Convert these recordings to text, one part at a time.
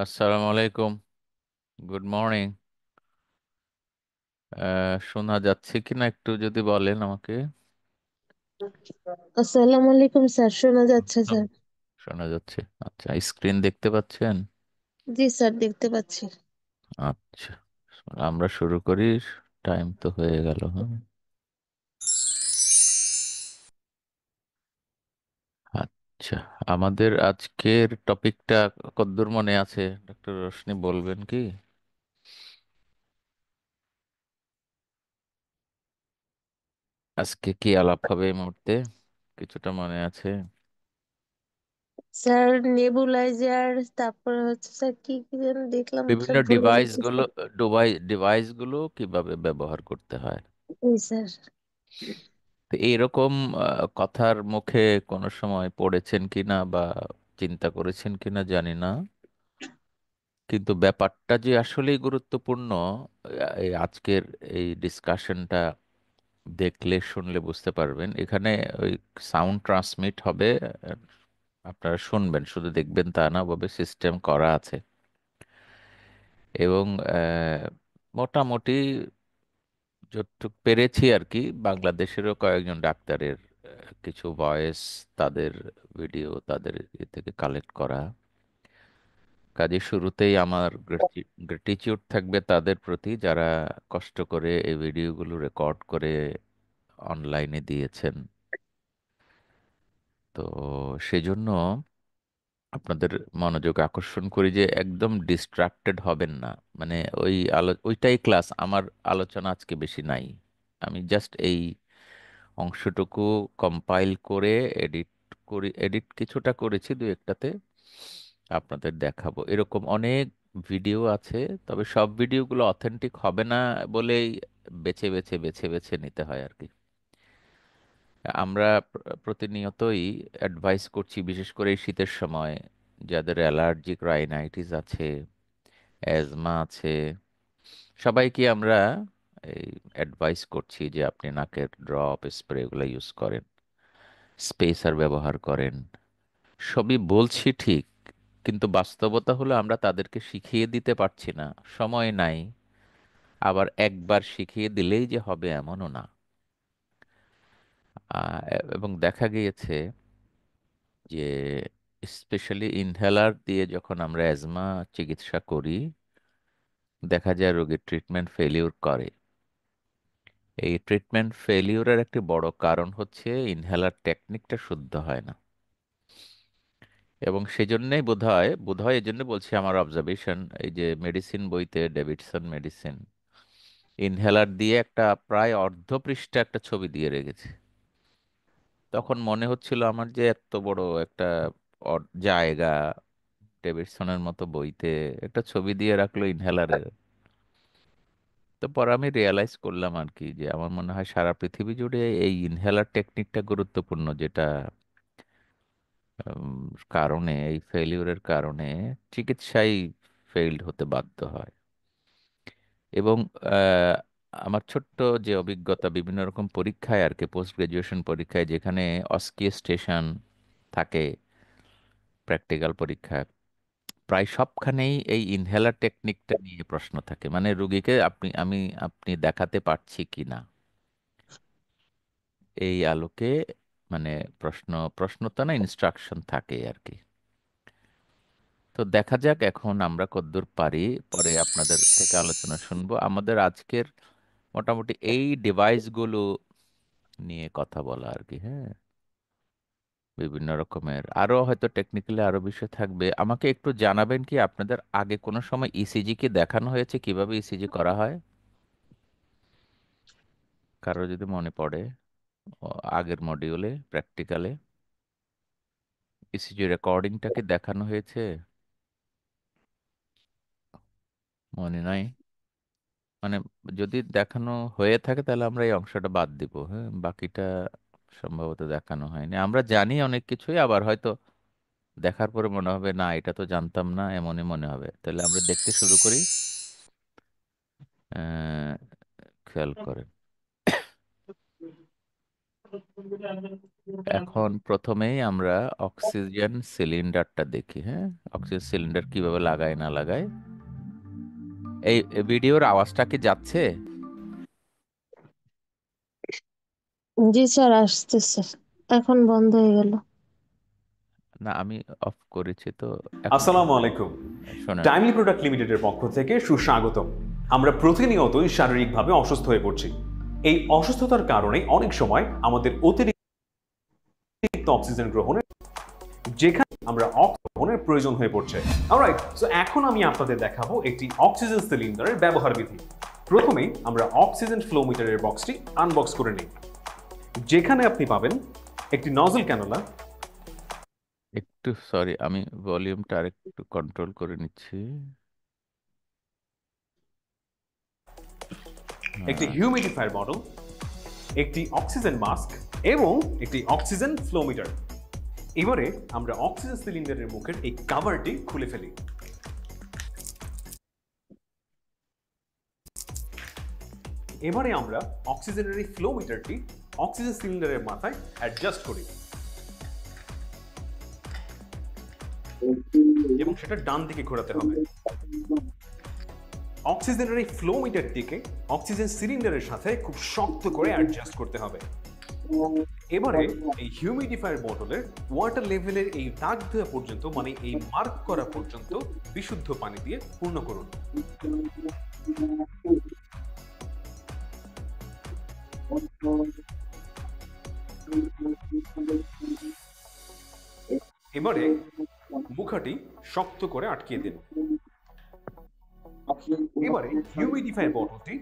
আসসালামু আলাইকুম। Good morning. শোনা যাচ্ছে কিনা একটু যদি বলেন আমাকে। আসসালামু আলাইকুম স্যার, শোনা যাচ্ছে হুম। স্যার। শোনা যাচ্ছে। আচ্ছা, স্ক্রিন দেখতে পাচ্ছেন? জি স্যার, দেখতে পাচ্ছি। আচ্ছা, আমরা শুরু করি। টাইম তো হয়ে গেল, হ্যাঁ। আচ্ছা, আমাদের আজকের টপিকটা কদ্দূর মনে আছে? ডক্টর রোশনি বলবেন কি? আজকে কি আলাপ হবে এই মুহূর্তে? কিছুটা মনে আছে? স্যার নেবুলাইজার, তারপরে হচ্ছে স্যার কি কি যেন দেখলাম বিভিন্ন স্যার, ভুলে ডিভাইস যাচ্ছি গুলো, স্যার। ডিভাইস গুলো কিভাবে ব্যবহার করতে হয়। জি স্যার। তো এইরকম কথার মুখে কোনো সময় পড়েছেন কিনা বা চিন্তা করেছেন কিনা জানি না, কিন্তু ব্যাপারটা যে আসলেই গুরুত্বপূর্ণ, এই আজকের এই ডিসকাশনটা দেখলে শুনলে বুঝতে পারবেন। এখানে ওই সাউন্ড ট্রান্সমিট হবে, আপনারা শুনবেন, শুধু দেখবেন তা না, ভাবে সিস্টেম করা আছে। এবং মোটামুটি যতটুকু পেরেছি আর কি, বাংলাদেশেরও কয়েকজন ডাক্তারের কিছু ভয়েস, তাদের ভিডিও, তাদের এ থেকে কালেক্ট করা। কাজে শুরুতেই আমার গ্রেটিটিউড থাকবে তাদের প্রতি, যারা কষ্ট করে এই ভিডিওগুলো রেকর্ড করে অনলাইনে দিয়েছেন। তো সেজন্য আপনাদের মনোযোগ আকর্ষণ করি যে একদম ডিস্ট্রাক্টেড হবেন না। মানে ওইটাই ক্লাস, আমার আলোচনা আজকে বেশি নাই। আমি জাস্ট এই অংশটুকু কম্পাইল করে এডিট এডিট কিছুটা করেছি, দু একটাতে আপনাদের দেখাবো। এরকম অনেক ভিডিও আছে, তবে সব ভিডিওগুলো অথেন্টিক হবে না বলেই বেছে বেছে বেছে বেছে নিতে হয় আর কি। আমরা প্রতিনিয়তই অ্যাডভাইস করছি, বিশেষ করে এই শীতের সময় যাদের অ্যালার্জিক রাইনাইটিস আছে, অ্যাজমা আছে, সবাইকে আমরা এই অ্যাডভাইস করছি যে আপনি নাকের ড্রপ, স্প্রে এগুলো ইউজ করেন, স্পেসার ব্যবহার করেন। সবই বলছি ঠিক, কিন্তু বাস্তবতা হলো আমরা তাদেরকে শিখিয়ে দিতে পারছি না, সময় নাই। আবার একবার শিখিয়ে দিলেই যে হবে এমনও না। এবং দেখা গিয়েছে যে স্পেশালি ইনহেলার দিয়ে যখন আমরা অ্যাজমা চিকিৎসা করি, দেখা যায় রোগীর ট্রিটমেন্ট ফেলিউর করে। এই ট্রিটমেন্ট ফেলিউরের একটি বড় কারণ হচ্ছে ইনহেলার টেকনিকটা শুদ্ধ হয় না। এবং সেজন্যই বোধহয় এই জন্য বলছি, আমার অবজারভেশন, এই যে মেডিসিন বইতে ডেভিডসন মেডিসিন ইনহেলার দিয়ে একটা প্রায় অর্ধ পৃষ্ঠা একটা ছবি দিয়ে রেখেছে। তখন মনে হচ্ছিল আমার যে এত বড় একটা জায়গা, ডেভিডসনের মতো বইতে একটা ছবি দিয়ে রাখলো ইনহেলারের। তো পরে আমি রিয়েলাইজ করলাম আর কি, যে আমার মনে হয় সারা পৃথিবী জুড়ে এই ইনহেলার টেকনিকটা গুরুত্বপূর্ণ, যেটা উম, কারণে, এই ফেলিউরের কারণে চিকিৎসাই ফেইলড হতে বাধ্য হয়। এবং আহ, আমার ছোট্ট যে অভিজ্ঞতা বিভিন্ন রকম পরীক্ষায় আর কি, পোস্ট গ্রাজুয়েশন পরীক্ষায় যেখানে অস্কিয়েস্টেশন থাকে, প্র্যাকটিক্যাল পরীক্ষা, প্রায় সবখানেই এই ইনহেলার টেকনিকটা নিয়ে প্রশ্ন থাকে। মানে রুগীকে আপনি দেখাতে পারছি কি না, এই আলোকে, মানে প্রশ্ন তো না, ইনস্ট্রাকশন থাকে আর কি। তো দেখা যাক এখন আমরা কতদূর পারি, পরে আপনাদের থেকে আলোচনা শুনবো। আমাদের আজকের মোটামুটি এই ডিভাইসগুলো নিয়ে কথা বলা আর কি, হ্যাঁ। বিভিন্ন রকমের আরো হয়তো টেকনিক্যালি আরো বিষয় থাকবে। আমাকে একটু জানাবেন কি, আপনাদের আগে কোনো সময় ইসিজি কি দেখানো হয়েছে, কিভাবে ইসিজি করা হয়? কারো যদি মনে পড়ে, ও, আগের মডিউলে প্র্যাকটিক্যালে ইসিজি রেকর্ডিংটা কি দেখানো হয়েছে? মনে নাই? মানে যদি দেখানো হয়ে থাকে তাহলে আমরা এই অংশটা বাদ দিব, হ্যাঁ। বাকিটা সম্ভবত দেখানো হয়নি। আমরা জানি অনেক কিছুই, আবার হয়তো দেখার পরে মনে হবে না এটা তো জানতাম না, এমনই মনে হবে। তাহলে আমরা দেখতে শুরু করি। আহ, খেয়াল করেন। এখন প্রথমেই আমরা অক্সিজেন সিলিন্ডারটা দেখি, হ্যাঁ। অক্সিজেন সিলিন্ডার কিভাবে লাগায় না লাগায়। এই ভিডিওর আওয়াজটা কি যাচ্ছে? জি স্যার, আসতেছে। এখন বন্ধ হয়ে গেল। না, আমি অফ করেছি তো। এখন আসসালামু আলাইকুম। শোনেন। টাইমলি প্রোডাক্ট লিমিটেডের পক্ষ থেকে সুস্বাগতম। আমরা প্রতিনিয়তই শারীরিকভাবে অসুস্থ হয়ে পড়ছি। এই অসুস্থতার কারণে অনেক সময় আমাদের অতিরিক্ত অক্সিজেন গ্রহণের, যেখানে আমরা অক্সিজেন গ্রহণের প্রয়োজন হয়ে পড়ছে। অলরাইট, সো এখন আমি আপনাদের দেখাবো একটি অক্সিজেন সিলিন্ডারের ব্যবহার বিধি। প্রথমেই আমরা অক্সিজেন ফ্লো মিটারের বক্সটি আনবক্স করে নিই, যেখানে আপনি পাবেন একটি নজল ক্যানুলা, একটু সরি, আমি ভলিউমটা আরেকটু কন্ট্রোল করে নিচ্ছি। একটি হ্যাঁ। হিউমিডিফায়ার বটল, একটি অক্সিজেন মাস্ক এবং একটি অক্সিজেন ফ্লোমিটার। এবারে আমরা অক্সিজেন সিলিন্ডারের মুখের এই কভারটি খুলে ফেলি। এবারে আমরা অক্সিজেনের এই ফ্লোমিটারটি অক্সিজেন সিলিন্ডারের মাথায় অ্যাডজাস্ট করি এবং সেটা ডান দিকে ঘোরাতে হবে। অক্সিজেনের এই ফ্লোমিটারটিকে অক্সিজেন সিলিন্ডারের সাথে খুব শক্ত করে অ্যাডজাস্ট করতে হবে। এবারে এই হিউমিডিফায়ার বোতলের ওয়াটার লেভেলের এই দাগ দেওয়া পর্যন্ত, মানে এই মার্ক করা পর্যন্ত বিশুদ্ধ পানি দিয়ে পূর্ণ করুন। এবারে মুখাটি শক্ত করে আটকিয়ে দিন। এবারে হিউমিডিফায়ার বোতলটি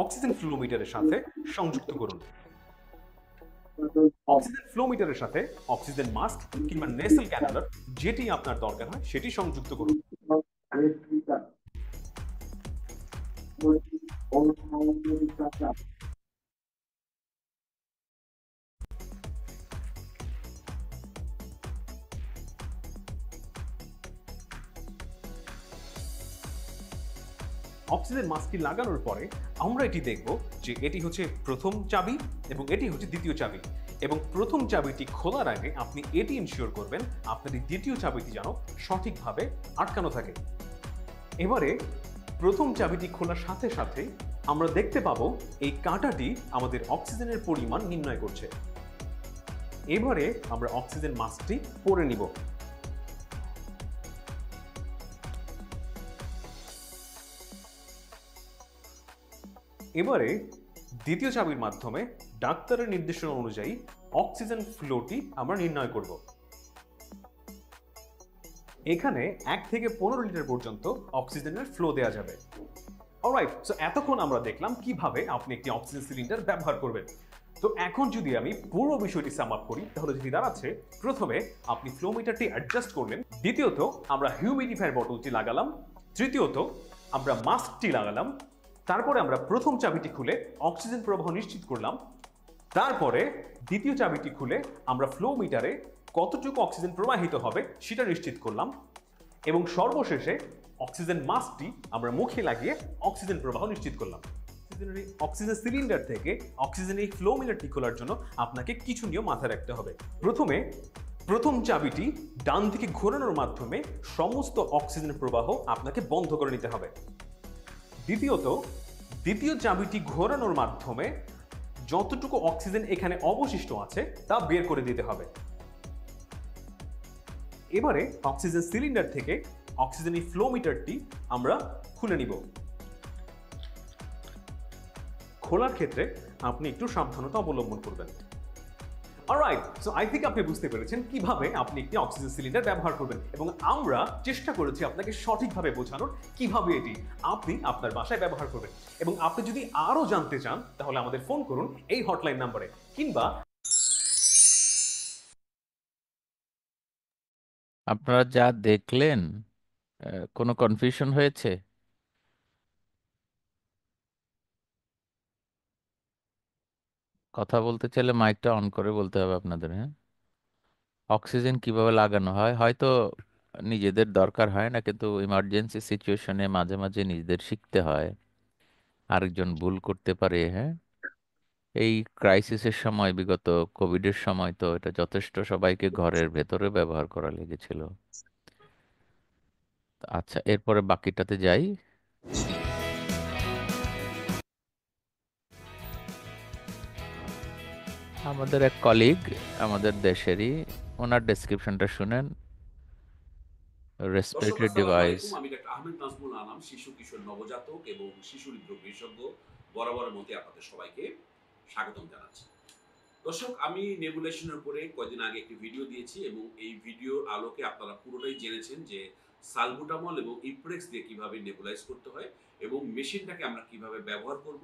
অক্সিজেন ফ্লোমিটারের সাথে সংযুক্ত করুন। অক্সিজেন ফ্লোমিটারের সাথে অক্সিজেন মাস্ক কিংবা নেসেল ক্যানুলার, যেটি আপনার দরকার হয় সেটি সংযুক্ত করুন। অক্সিজেন মাস্কটি লাগানোর পরে আমরা এটি দেখব যে এটি হচ্ছে প্রথম চাবি এবং এটি হচ্ছে দ্বিতীয় চাবি, এবং প্রথম চাবিটি খোলার আগে আপনি এটি ইনশিওর করবেন আপনার এই দ্বিতীয় চাবিটি যেন সঠিকভাবে আটকানো থাকে। এবারে প্রথম চাবিটি খোলার সাথে সাথে আমরা দেখতে পাবো এই কাঁটাটি আমাদের অক্সিজেনের পরিমাণ নির্ণয় করছে। এবারে আমরা অক্সিজেন মাস্কটি পরে নিব। এবারে দ্বিতীয় চাবির মাধ্যমে ডাক্তারের নির্দেশনা অনুযায়ী অক্সিজেন ফ্লোটি আমরা নির্ণয় করব। এখানে 1 থেকে 15 লিটার পর্যন্ত অক্সিজেনের ফ্লো দেওয়া যাবে। অলরাইট, সো এতক্ষণ আমরা দেখলাম কিভাবে আপনি একটি অক্সিজেন সিলিন্ডার ব্যবহার করবেন। তো এখন যদি আমি পুরো বিষয়টি সাম আপ করি, তাহলে যদি দাঁড়াচ্ছে, প্রথমে আপনি ফ্লো মিটারটি অ্যাডজাস্ট করলেন, দ্বিতীয়ত আমরা হিউমিডিফায়ার বোতলটি লাগালাম, তৃতীয়ত আমরা মাস্কটি লাগালাম, তারপরে আমরা প্রথম চাবিটি খুলে অক্সিজেন প্রবাহ নিশ্চিত করলাম, তারপরে দ্বিতীয় চাবিটি খুলে আমরা ফ্লো মিটারে কতটুকু অক্সিজেন প্রবাহিত হবে সেটা নিশ্চিত করলাম, এবং সর্বশেষে অক্সিজেন মাস্কটি আমরা মুখে লাগিয়ে অক্সিজেন প্রবাহ নিশ্চিত করলাম। অক্সিজেন সিলিন্ডার থেকে অক্সিজেন এই ফ্লো মিটারটি খোলার জন্য আপনাকে কিছু নিয়ম মাথায় রাখতে হবে। প্রথমে প্রথম চাবিটি ডান দিকে ঘোরানোর মাধ্যমে সমস্ত অক্সিজেন প্রবাহ আপনাকে বন্ধ করে নিতে হবে। দ্বিতীয়ত, দ্বিতীয় চাবিটি ঘোরানোর মাধ্যমে যতটুকু অক্সিজেন এখানে অবশিষ্ট আছে তা বের করে দিতে হবে। এবারে অক্সিজেন সিলিন্ডার থেকে অক্সিজেন এই ফ্লো মিটারটি আমরা খুলে নিব। খোলার ক্ষেত্রে আপনি একটু সাবধানতা অবলম্বন করবেন। অলরাইট, সো আই থিংক আপনি বুঝতে পেরেছেন কিভাবে আপনি একটি অক্সিজেন সিলিন্ডার ব্যবহার করবেন, এবং আমরা চেষ্টা করেছি আপনাকে সঠিকভাবে বোঝানোর কিভাবে এটি আপনি আপনার বাসায় ব্যবহার করবেন। এবং আপনি যদি আরো জানতে চান তাহলে আমাদের ফোন করুন এই হটলাইন নাম্বারে, কিংবা আপনারা যা দেখলেন, কোনো কনফিউশন হয়েছে? কথা বলতে চাইলে মাইকটা অন করে বলতে হবে আপনাদের, হ্যাঁ। অক্সিজেন কিভাবে লাগানো হয় হয়তো নিজেদের দরকার হয় না, কিন্তু ইমার্জেন্সি সিচুয়েশনে মাঝে মাঝে নিজেদের শিখতে হয়। আরেকজন ভুল করতে পারে, হ্যাঁ। এই ক্রাইসিসের সময়, বিগত কোভিডের সময় তো এটা যথেষ্ট সবাইকে ঘরের ভেতরে ব্যবহার করা লেগেছিল। আচ্ছা, এরপরে বাকিটাতে যাই। আমাদের এক কলিগ, আমাদের দেশেরই, ওনার ডেসক্রিপশনটা শুনেন। দর্শক রেসপিরেটরি আসসালামু ডিভাইস। আলাইকুম, আমি ডাক্তার আহমেদ নাজমুল আনাম, শিশু কিশোর নবজাতক এবং শিশু হৃদরোগ বিশেষজ্ঞ। বরাবরের মধ্যে আপনাদের সবাইকে স্বাগতম জানাচ্ছি। দর্শক, আমি নেবুলেশনের উপরে কয়েকদিন আগে একটি ভিডিও দিয়েছি এবং এই ভিডিওর আলোকে আপনারা পুরোটাই জেনেছেন যে সালবুটামল এবং ইপ্রেক্স দিয়ে কিভাবে নেবুলাইজ করতে হয় এবং মেশিনটাকে আমরা কিভাবে ব্যবহার করব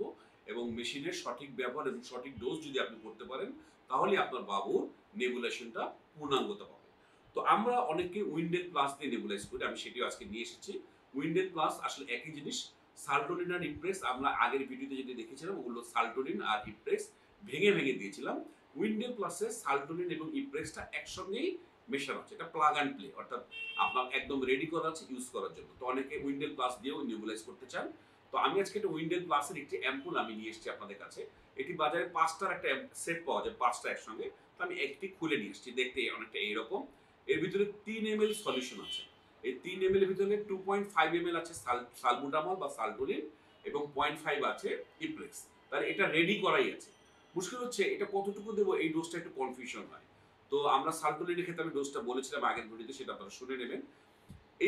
এবং মেশিনের সঠিক ব্যবহার এবং সঠিক ডোজ যদি আপনি করতে পারেন তাহলে আপনার বাবুর নেবুলেশনটা পূর্ণাঙ্গতা পাবে। তো আমরা অনেকে উইন্ডেল প্লাস দিয়ে নেবুলাইজ করি, আমি সেটিও আজকে নিয়ে এসেছি। উইন্ডেল প্লাস আসলে একই জিনিস। সালটোনিন আর ইপ্রেক্স আমরা আগের ভিডিওতে যেটি দেখেছিলাম ওগুলো সালটোনিন আর ইপ্রেক্স ভেঙে ভেঙে দিয়েছিলাম। উইন্ডেল প্লাসে সালটোনিন এবং ইপ্রেক্সটা একসঙ্গেই মেশানো হচ্ছে, এটা প্লাগ অ্যান্ড প্লে, অর্থাৎ আপনার একদম রেডি করা আছে ইউজ করার জন্য। তো অনেকে উইন্ডেল প্লাস দিয়েও নেবুলাইজ করতে চান। তো আমি আজকে একটা উইন্ডেল প্লাসের একটি অ্যাম্পুল আমি নিয়ে এসেছি আপনাদের কাছে। এটি বাজারে 5টার একটা সেট পাওয়া যায়, 5টা একসঙ্গে। তো আমি একটি খুলে নিয়ে এসেছি, দেখতে অনেকটা এইরকম। এর ভিতরে 3 ml সলিউশন আছে। এই 3 ml এর ভিতরে 2.5 ml আছে সালবুটামল বা সালটোনিন এবং 0.5 আছে ইপ্রেক্স। তাহলে এটা রেডি করাই আছে। মুশকিল হচ্ছে এটা কতটুকু দেবো, এই ডোজটা একটু কনফিউশন হয়। তো আমরা সালটোনিনের ক্ষেত্রে আমি ডোজটা বলেছিলাম আগের ভিডিওতে, সেটা আপনারা শুনে নেবেন।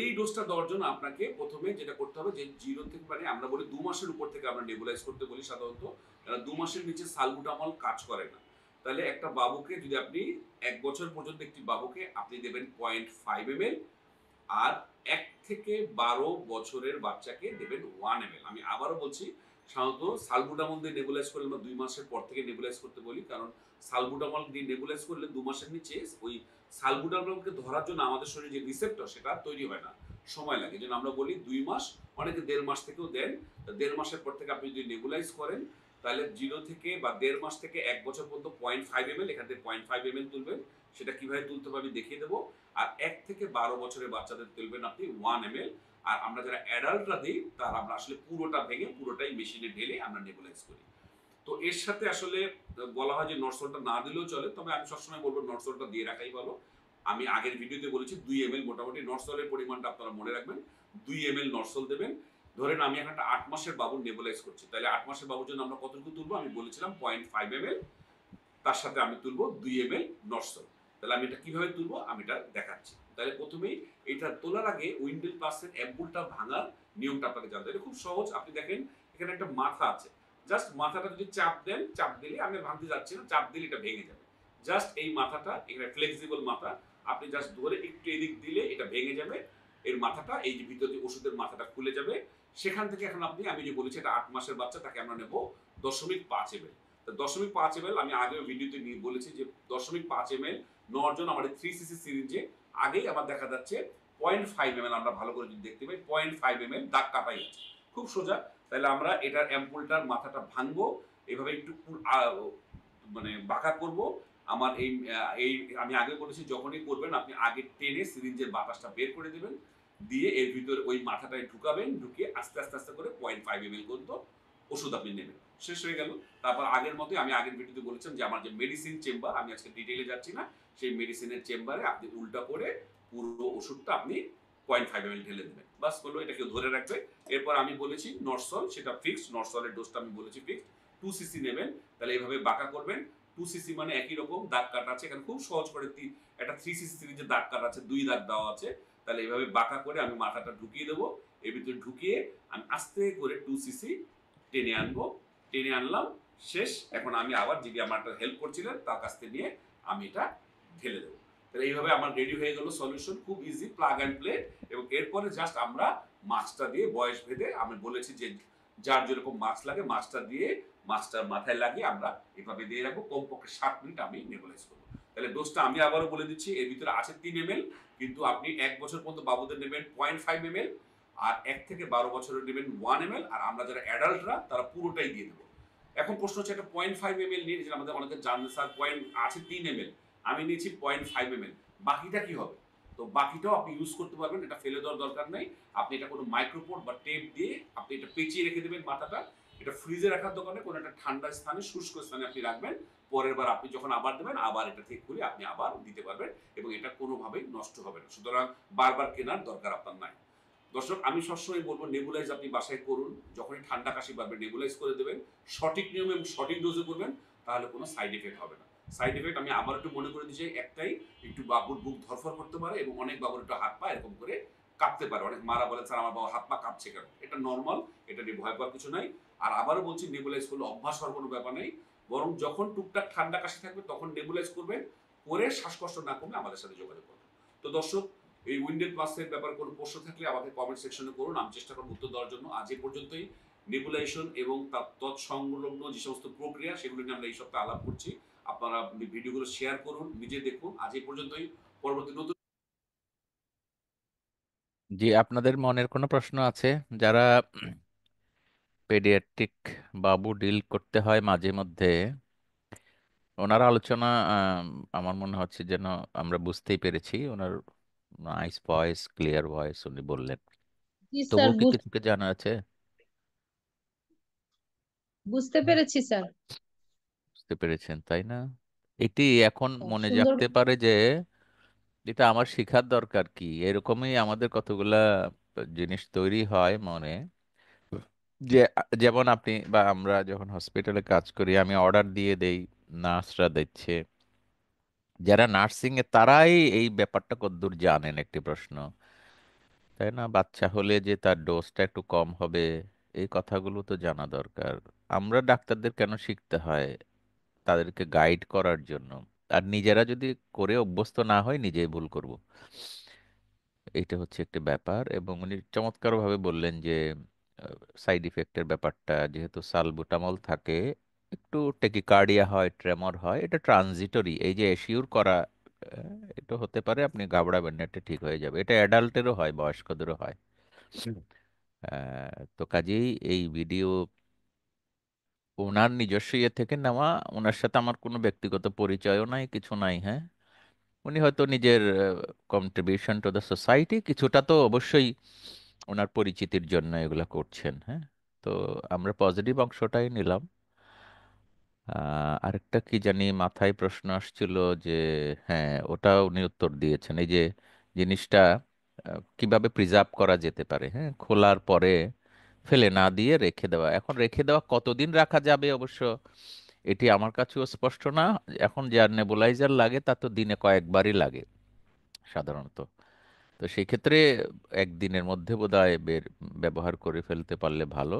এই ডোজটা দেওয়ার জন্য আপনাকে প্রথমে যেটা করতে হবে যে 0 থেকে, মানে আমরা বলি 2 মাসের উপর থেকে আমরা নেবুলাইজ করতে বলি সাধারণত, কারণ 2 মাসের নিচে সালবুটামল কাজ করে না। তাহলে একটা বাবুকে যদি আপনি 1 বছর পর্যন্ত একটি বাবুকে আপনি দেবেন 0.5 ml, আর 1 থেকে 12 বছরের বাচ্চাকে দেবেন 1 ml। আমি আবারও বলছি, সাধারণত সালবুটামল দিয়ে নেবুলাইজ করলে আমরা 2 মাসের পর থেকে নেবুলাইজ করতে বলি, কারণ সালবুটামল দিয়ে নেবুলাইজ করলে 2 মাসের নিচে ওই সালবুটামলকে ধরার জন্য আমাদের শরীরে যে রিসেপ্টর সেটা তৈরি হয় না, সময় লাগে। যেন আমরা বলি 2 মাস, অনেকে 1.5 মাস থেকেও দেন। 1.5 মাসের পর থেকে আপনি যদি নেবুলাইজ করেন তাহলে 0 থেকে বা 1.5 মাস থেকে 1 বছর পর্যন্ত 0.5 ml, এখান থেকে 0.5 ml তুলবেন। সেটা কিভাবে তুলতে হবে আমি দেখিয়ে দেবো। আর 1 থেকে 12 বছরের বাচ্চাদের তুলবেন আপনি 1 ml। আর আমরা যারা অ্যাডাল্টরা দিই তারা আমরা আসলে পুরোটা ভেঙে পুরোটাই মেশিনে ঢেলে আমরা নেবুলাইজ করি। তো এর সাথে আসলে বলা হয় যে নরসলটা না দিলেও চলে, তবে আমি সবসময় বলবো নরসলটা দিয়ে রাখাই ভালো। আমি আগের ভিডিওতে বলেছি 2 ml মোটামুটি নরসলের পরিমাণটা আপনারা মনে রাখবেন। 2 ml নরসল দেবেন। ধরেন আমি এখন একটা 8 মাসের বাবুর নেবুলাইজ করছি, তাহলে 8 মাসের বাবুর জন্য আমরা কতটুকু তুলবো, আমি বলেছিলাম 0.5 ml, তার সাথে আমি তুলবো 2 ml নরসল। তাহলে আমি এটা কিভাবে তুলবো আমি এটা দেখাচ্ছি। তাহলে প্রথমেই এটা তোলার আগে উইন্ডেল প্লাসের অ্যাম্পুলটা ভাঙার নিয়মটা আপনাকে জানতে হবে। খুব সহজ। আপনি দেখেন এখানে একটা মাথা আছে, জাস্ট মাথাটা যদি চাপ দেন, চাপ দিলে, আমি ভাঙতে যাচ্ছি না, চাপ দিলে এটা ভেঙে যাবে। জাস্ট এই মাথাটা, এখানে ফ্লেক্সিবল মাথা, আপনি জাস্ট ধরে একটু এদিক দিলে এটা ভেঙে যাবে। এর মাথাটা, এই যে ভিতরে যে ওষুধের মাথাটা খুলে যাবে। সেখান থেকে এখন আপনি, আমি যে বলেছি এটা 8 মাসের বাচ্চা, তাকে আমরা নেব 0.5 ml। 0.5 ml আমি আগেও ভিডিওতে নিয়ে বলেছি যে 0.5 ml নেওয়ার জন্য আমাদের 3cc সিরিঞ্জে আগেই আমার দেখা যাচ্ছে 0.5 ml, আমরা ভালো করে যদি দেখতে পাই 0.5 ml দাগ কাটাই আছে, খুব সোজা। তাহলে আমরা এটার অ্যাম্পুলটার মাথাটা ভাঙবো, এভাবে একটু মানে বাঁকা করব। আমার এই আমি আগে বলেছি যখনই করবেন আপনি আগে টেনে সিরিঞ্জের বাতাসটা বের করে দেবেন, দিয়ে এর ভিতরে ওই মাথাটায় ঢুকাবেন, ঢুকিয়ে আস্তে আস্তে আস্তে করে 0.5 ml পর্যন্ত ওষুধ আপনি নেবেন। শেষ হয়ে গেল। তারপর আগের মতোই আমি আগের ভিডিওতে বলেছিলাম যে আমার যে মেডিসিন চেম্বার, আমি আজকে ডিটেইলে যাচ্ছি না, সেই মেডিসিনের চেম্বারে আপনি উল্টা করে পুরো ওষুধটা আপনি 0.5 ml ঢেলে দেবেন। বাস হলো, এটা কেউ ধরে রাখবে। এরপর আমি বলেছি নরসল, সেটা ফিক্সড, নরসলের ডোজটা আমি বলেছি ফিক্সড 2cc নেবেন। তাহলে এইভাবে বাঁকা করবেন। 2cc মানে একই রকম দাগ কাটা আছে, এখানে খুব সহজ করে একটা 3cc সিরিজে দাগ কাটা আছে, 2 দাগ দেওয়া আছে। তাহলে এইভাবে বাঁকা করে আমি মাথাটা ঢুকিয়ে দেবো, এর ভিতরে ঢুকিয়ে আমি আস্তে করে 2cc টেনে আনবো। টেনে আনলাম, শেষ। এখন আমি আবার যিনি আমার হেল্প করছিলেন তার কাছ থেকে নিয়ে আমি এটা ঢেলে দেবো। তাহলে এইভাবে আমার রেডি হয়ে গেল সলিউশন, খুব ইজি, প্লাগ অ্যান্ড প্লে। এবং এরপরে জাস্ট আমরা মাছটা দিয়ে বয়স ভেদে, আমি বলেছি যে যার যেরকম মাছ লাগে মাছটা দিয়ে, মাছটার মাথায় লাগিয়ে আমরা এভাবে দিয়ে রাখবো। কমপক্ষে 7 মিনিট আমি নেবুলাইজ করবো। তাহলে ডোজটা আমি আবারও বলে দিচ্ছি, এর ভিতরে আছে 3 ml, কিন্তু আপনি 1 বছর পর্যন্ত বাবুদের নেবেন 0.5 ml, আর 1 থেকে 12 বছরের নেবেন 1 ml, আর আমরা যারা অ্যাডাল্টরা তারা পুরোটাই দিয়ে দেবো। এখন প্রশ্ন হচ্ছে একটা 0.5 ml নিয়ে, যেটা আমাদের অনেকে জানলে স্যার পয়েন্ট আছে 3 ml, আমি নিয়েছি 0.5 ml, বাকিটা কি হবে? তো বাকিটাও আপনি ইউজ করতে পারবেন, এটা ফেলে দেওয়ার দরকার নেই। আপনি এটা কোনো মাইক্রোপোর্ট বা টেপ দিয়ে আপনি এটা পেঁচিয়ে রেখে দেবেন মাথাটা, এটা ফ্রিজে রাখার দোকানে কোনো একটা ঠান্ডা স্থানে, শুষ্ক স্থানে আপনি রাখবেন। পরের বার আপনি যখন আবার দেবেন, আবার এটা থেকে খুলে আপনি আবার দিতে পারবেন এবং এটা কোনোভাবেই নষ্ট হবে না। সুতরাং বারবার কেনার দরকার আপনার নাই। দর্শক, আমি সবসময় বলবো নেবুলাইজ আপনি বাসায় করুন। যখনই ঠান্ডা কাশি বাড়বে নেবুলাইজ করে দেবেন, সঠিক নিয়মে এবং সঠিক ডোজে করবেন, তাহলে কোনো সাইড এফেক্ট হবে না। সাইড এফেক্ট আমি আবার একটু মনে করে দিচ্ছি, একটাই, একটু বাবুর বুক ধরফর করতে পারে এবং অনেক বাবুর একটু হাত পা এরকম করে কাঁপতে পারে। অনেক মারা বলে স্যার আমার বাবা হাত পা কাঁপছে কেন? এটা নর্মাল, এটা নিয়ে ভয় পাওয়ার কিছু নাই। আর আবারও বলছি, নেবুলাইজ করলে অভ্যাস হওয়ার কোনো ব্যাপার নেই, বরং যখন টুকটাক ঠান্ডা কাশি থাকবে তখন নেবুলাইজ করবেন, করে শ্বাসকষ্ট না কমলে আমাদের সাথে যোগাযোগ করবেন। তো দর্শক, এই উইন্ডেড মাস্কের ব্যাপারে কোনো প্রশ্ন থাকলে আমাকে কমেন্ট সেকশনে করুন, আমি চেষ্টা করবো উত্তর দেওয়ার জন্য। আজ এ পর্যন্তই। নেবুলাইজেশন এবং তার তৎসংলগ্ন যে সমস্ত প্রক্রিয়া, সেগুলো নিয়ে আমরা এই সপ্তাহে আলাপ করছি। আপনারা ভিডিওগুলো শেয়ার করুন, নিজে দেখুন। আজ এই পর্যন্তই। পরবর্তী নতুন জি, আপনাদের মনের কোনো প্রশ্ন আছে? যারা পেডিয়াট্রিক বাবু ডিল করতে হয় মাঝে মধ্যে, ওনার আলোচনা আমার মনে হচ্ছে যেন আমরা বুঝতেই পেরেছি। ওনার নাইস ভয়েস, ক্লিয়ার ভয়েস উনি বললেন। জি স্যার, তবুও কি কিছু কি জানা আছে? বুঝতে পেরেছি স্যার। বুঝতে পেরেছেন, তাই না? এটি এখন মনে সুন্দর। জাগতে পারে যে এটা আমার শিখার দরকার কি। এরকমই আমাদের কতগুলা জিনিস তৈরি হয় মনে, যে যেমন আপনি বা আমরা যখন হসপিটালে কাজ করি, আমি অর্ডার দিয়ে দেই, নার্সরা দিচ্ছে, যারা নার্সিং এ তারাই এই ব্যাপারটা কতদূর জানেন একটি প্রশ্ন, তাই না? বাচ্চা হলে যে তার ডোজটা একটু কম হবে, এই কথাগুলো তো জানা দরকার। আমরা ডাক্তারদের কেন শিখতে হয়? তাদেরকে গাইড করার জন্য। আর নিজেরা যদি করে অভ্যস্ত না হয়, নিজেই ভুল করব। এইটা হচ্ছে একটা ব্যাপার। এবং উনি চমৎকারভাবে বললেন যে সাইড ইফেক্টের ব্যাপারটা, যেহেতু সালবুটামল থাকে, একটু টেকিকার্ডিয়া হয়, ট্রেমর হয়, এটা ট্রানজিটরি। এই যে এশিওর করা, এটা হতে পারে, আপনি ঘাবড়াবেন না, এটা ঠিক হয়ে যাবে। এটা অ্যাডাল্টেরও হয়, বয়স্কদেরও হয়। তো কাজেই এই ভিডিও ওনার নিজস্ব ইয়ে থেকে নেওয়া। ওনার সাথে আমার কোনো ব্যক্তিগত পরিচয়ও নাই, কিছু নাই। হ্যাঁ, উনি হয়তো নিজের কন্ট্রিবিউশন টু দ্য সোসাইটি কিছুটা তো অবশ্যই ওনার পরিচিতির জন্য এগুলা করছেন। হ্যাঁ, তো আমরা পজিটিভ অংশটাই নিলাম। আরেকটা কি জানি মাথায় প্রশ্ন আসছিল যে, হ্যাঁ, ওটা উনি উত্তর দিয়েছেন। এই যে জিনিসটা কিভাবে প্রিজার্ভ করা যেতে পারে, হ্যাঁ, খোলার পরে ফেলে না দিয়ে রেখে দেওয়া। এখন রেখে দেওয়া কতদিন রাখা যাবে অবশ্য এটি আমার কাছেও স্পষ্ট না। এখন যার নেবুলাইজার লাগে তার তো দিনে কয়েকবারই লাগে সাধারণত। তো সেই ক্ষেত্রে একদিনের মধ্যে বোধহয় ব্যবহার করে ফেলতে পারলে ভালো।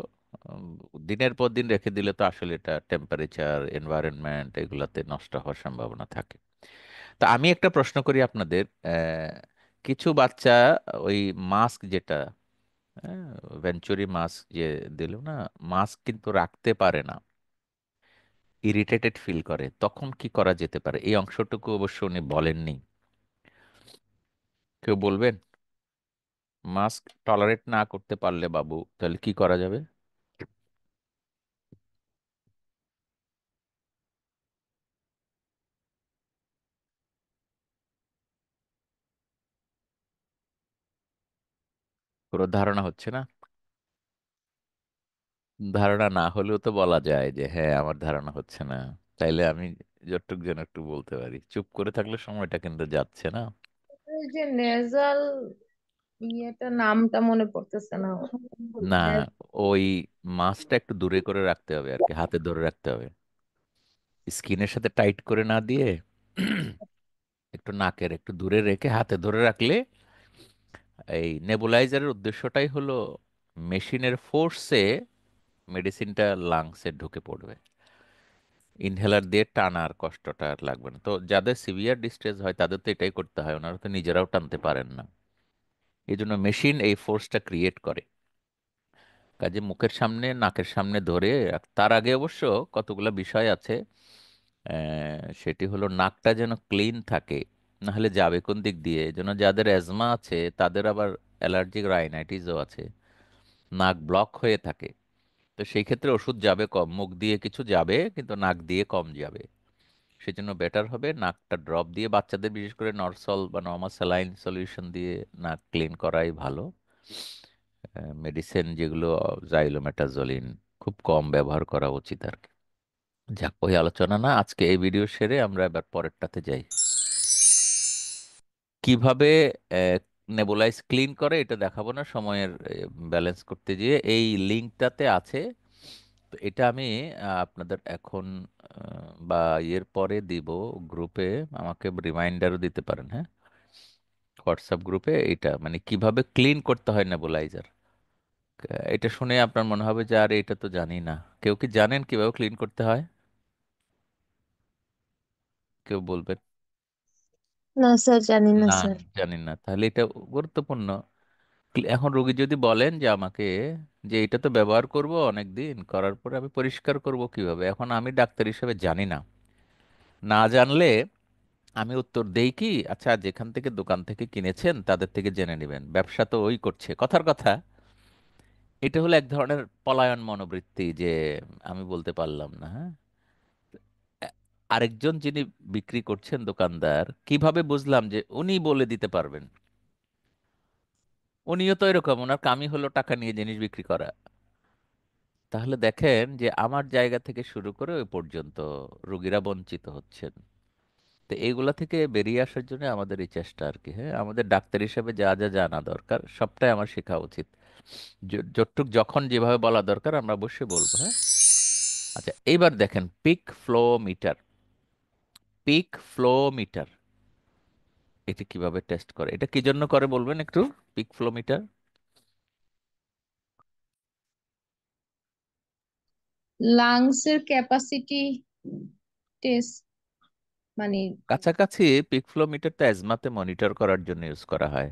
উম, দিনের পর দিন রেখে দিলে তো আসলে এটা টেম্পারেচার, এনভায়রনমেন্ট এগুলাতে নষ্ট হওয়ার সম্ভাবনা থাকে। তো আমি একটা প্রশ্ন করি আপনাদের। কিছু বাচ্চা ওই মাস্ক যেটা, ভেঞ্চুরি মাস্ক যে দিল না, মাস্ক কিন্তু রাখতে পারে না, ইরিটেটেড ফিল করে, তখন কি করা যেতে পারে? এই অংশটুকু অবশ্য উনি বলেননি। কেউ বলবেন? মাস্ক টলারেট না করতে পারলে বাবু, তাহলে কি করা যাবে? পুরো ধারণা হচ্ছে না? ধারণা না হলেও তো বলা যায় যে হ্যাঁ, আমার ধারণা হচ্ছে না। তাইলে আমি যতটুকু যেন একটু বলতে পারি। চুপ করে থাকলে সময়টা কিন্তু যাচ্ছে না। এই যে নেজাল ইয়েটা নামটা মনে পড়তেছে না। না, ওই মাছটা একটু দূরে করে রাখতে হবে আর কি, হাতে ধরে রাখতে হবে, স্কিনের সাথে টাইট করে না দিয়ে একটু নাকের একটু দূরে রেখে হাতে ধরে রাখলে, এই নেবুলাইজারের উদ্দেশ্যটাই হলো মেশিনের ফোর্সে মেডিসিনটা লাংসে ঢুকে পড়বে। ইনহেলার দিয়ে টানার কষ্টটা আর লাগবে না। তো যাদের সিভিয়ার ডিস্ট্রেস হয় তাদের তো এটাই করতে হয়, ওনারা তো নিজেরাও টানতে পারেন না। এই জন্য মেশিন এই ফোর্সটা ক্রিয়েট করে। কাজে মুখের সামনে, নাকের সামনে ধরে তার আগে অবশ্য কতগুলো বিষয় আছে। সেটি হলো নাকটা যেন ক্লিন থাকে, না হলে যাবে কোন দিক দিয়ে। এই জন্য যাদের অ্যাজমা আছে তাদের আবার অ্যালার্জিক রাইনাইটিসও আছে, নাক ব্লক হয়ে থাকে। তো সেই ক্ষেত্রে ওষুধ যাবে কম, মুখ দিয়ে কিছু যাবে কিন্তু নাক দিয়ে কম যাবে। সেজন্য বেটার হবে নাকটা ড্রপ দিয়ে, বাচ্চাদের বিশেষ করে নরসল বা নর্মাল স্যালাইন সলিউশন দিয়ে নাক ক্লিন করাই ভালো। মেডিসিন যেগুলো জাইলোমেটাজোলিন খুব কম ব্যবহার করা উচিত আর কি। যাক, ওই আলোচনা না, আজকে এই ভিডিও সেরে আমরা এবার পরেরটাতে যাই। কিভাবে নেবুলাইজ ক্লিন করে এটা দেখাবো না, সময়ের ব্যালেন্স করতে গিয়ে। এই লিঙ্কটাতে আছে, তো এটা আমি আপনাদের এখন বা এর পরে দিব গ্রুপে। আমাকে রিমাইন্ডারও দিতে পারেন, হ্যাঁ, হোয়াটসঅ্যাপ গ্রুপে। এটা মানে কিভাবে ক্লিন করতে হয় নেবুলাইজার। এটা শুনে আপনার মনে হবে যে আরে এটা তো জানি না। কেউ কি জানেন কিভাবে ক্লিন করতে হয়? কেউ বলবেন? না স্যার, জানি না না, স্যার। জানেন না, তাহলে এটা গুরুত্বপূর্ণ। এখন রোগী যদি বলেন যে আমাকে, যে এটা তো ব্যবহার করব অনেক দিন, করার পরে আমি পরিষ্কার করব কিভাবে, এখন আমি ডাক্তার হিসেবে জানি না। না জানলে আমি উত্তর দেই কি, আচ্ছা যেখান থেকে দোকান থেকে কিনেছেন তাদের থেকে জেনে নেবেন, ব্যবসা তো ওই করছে, কথার কথা। এটা হলো এক ধরনের পলায়ন মনোবৃত্তি, যে আমি বলতে পারলাম না, হ্যাঁ। আ- আরেকজন যিনি বিক্রি করছেন, দোকানদার, কিভাবে বুঝলাম যে উনি বলে দিতে পারবেন? উনিও তো এরকম, ওনার কামই হলো টাকা নিয়ে জিনিস বিক্রি করা। তাহলে দেখেন যে আমার জায়গা থেকে শুরু করে ওই পর্যন্ত রোগীরা বঞ্চিত হচ্ছেন। তো এইগুলা থেকে বেরিয়ে আসার জন্য আমাদের এই চেষ্টা আর কি। হ্যাঁ, আমাদের ডাক্তার হিসেবে যা যা জানা দরকার সবটাই আমার শেখা উচিত। যতটুক যখন যেভাবে বলা দরকার আমরা অবশ্যই বলবো, হ্যাঁ। আচ্ছা, এইবার দেখেন peak flow meter. Peak flow meter এটা কিভাবে টেস্ট করে, এটা কি জন্য করে বলবেন একটু? পিক ফ্লো মিটার লাংসের ক্যাপাসিটি টেস্ট, মানে কাছাকাছি। পিক ফ্লো মিটার তো অ্যাজমাতে মনিটর করার জন্য ইউজ করা হয়,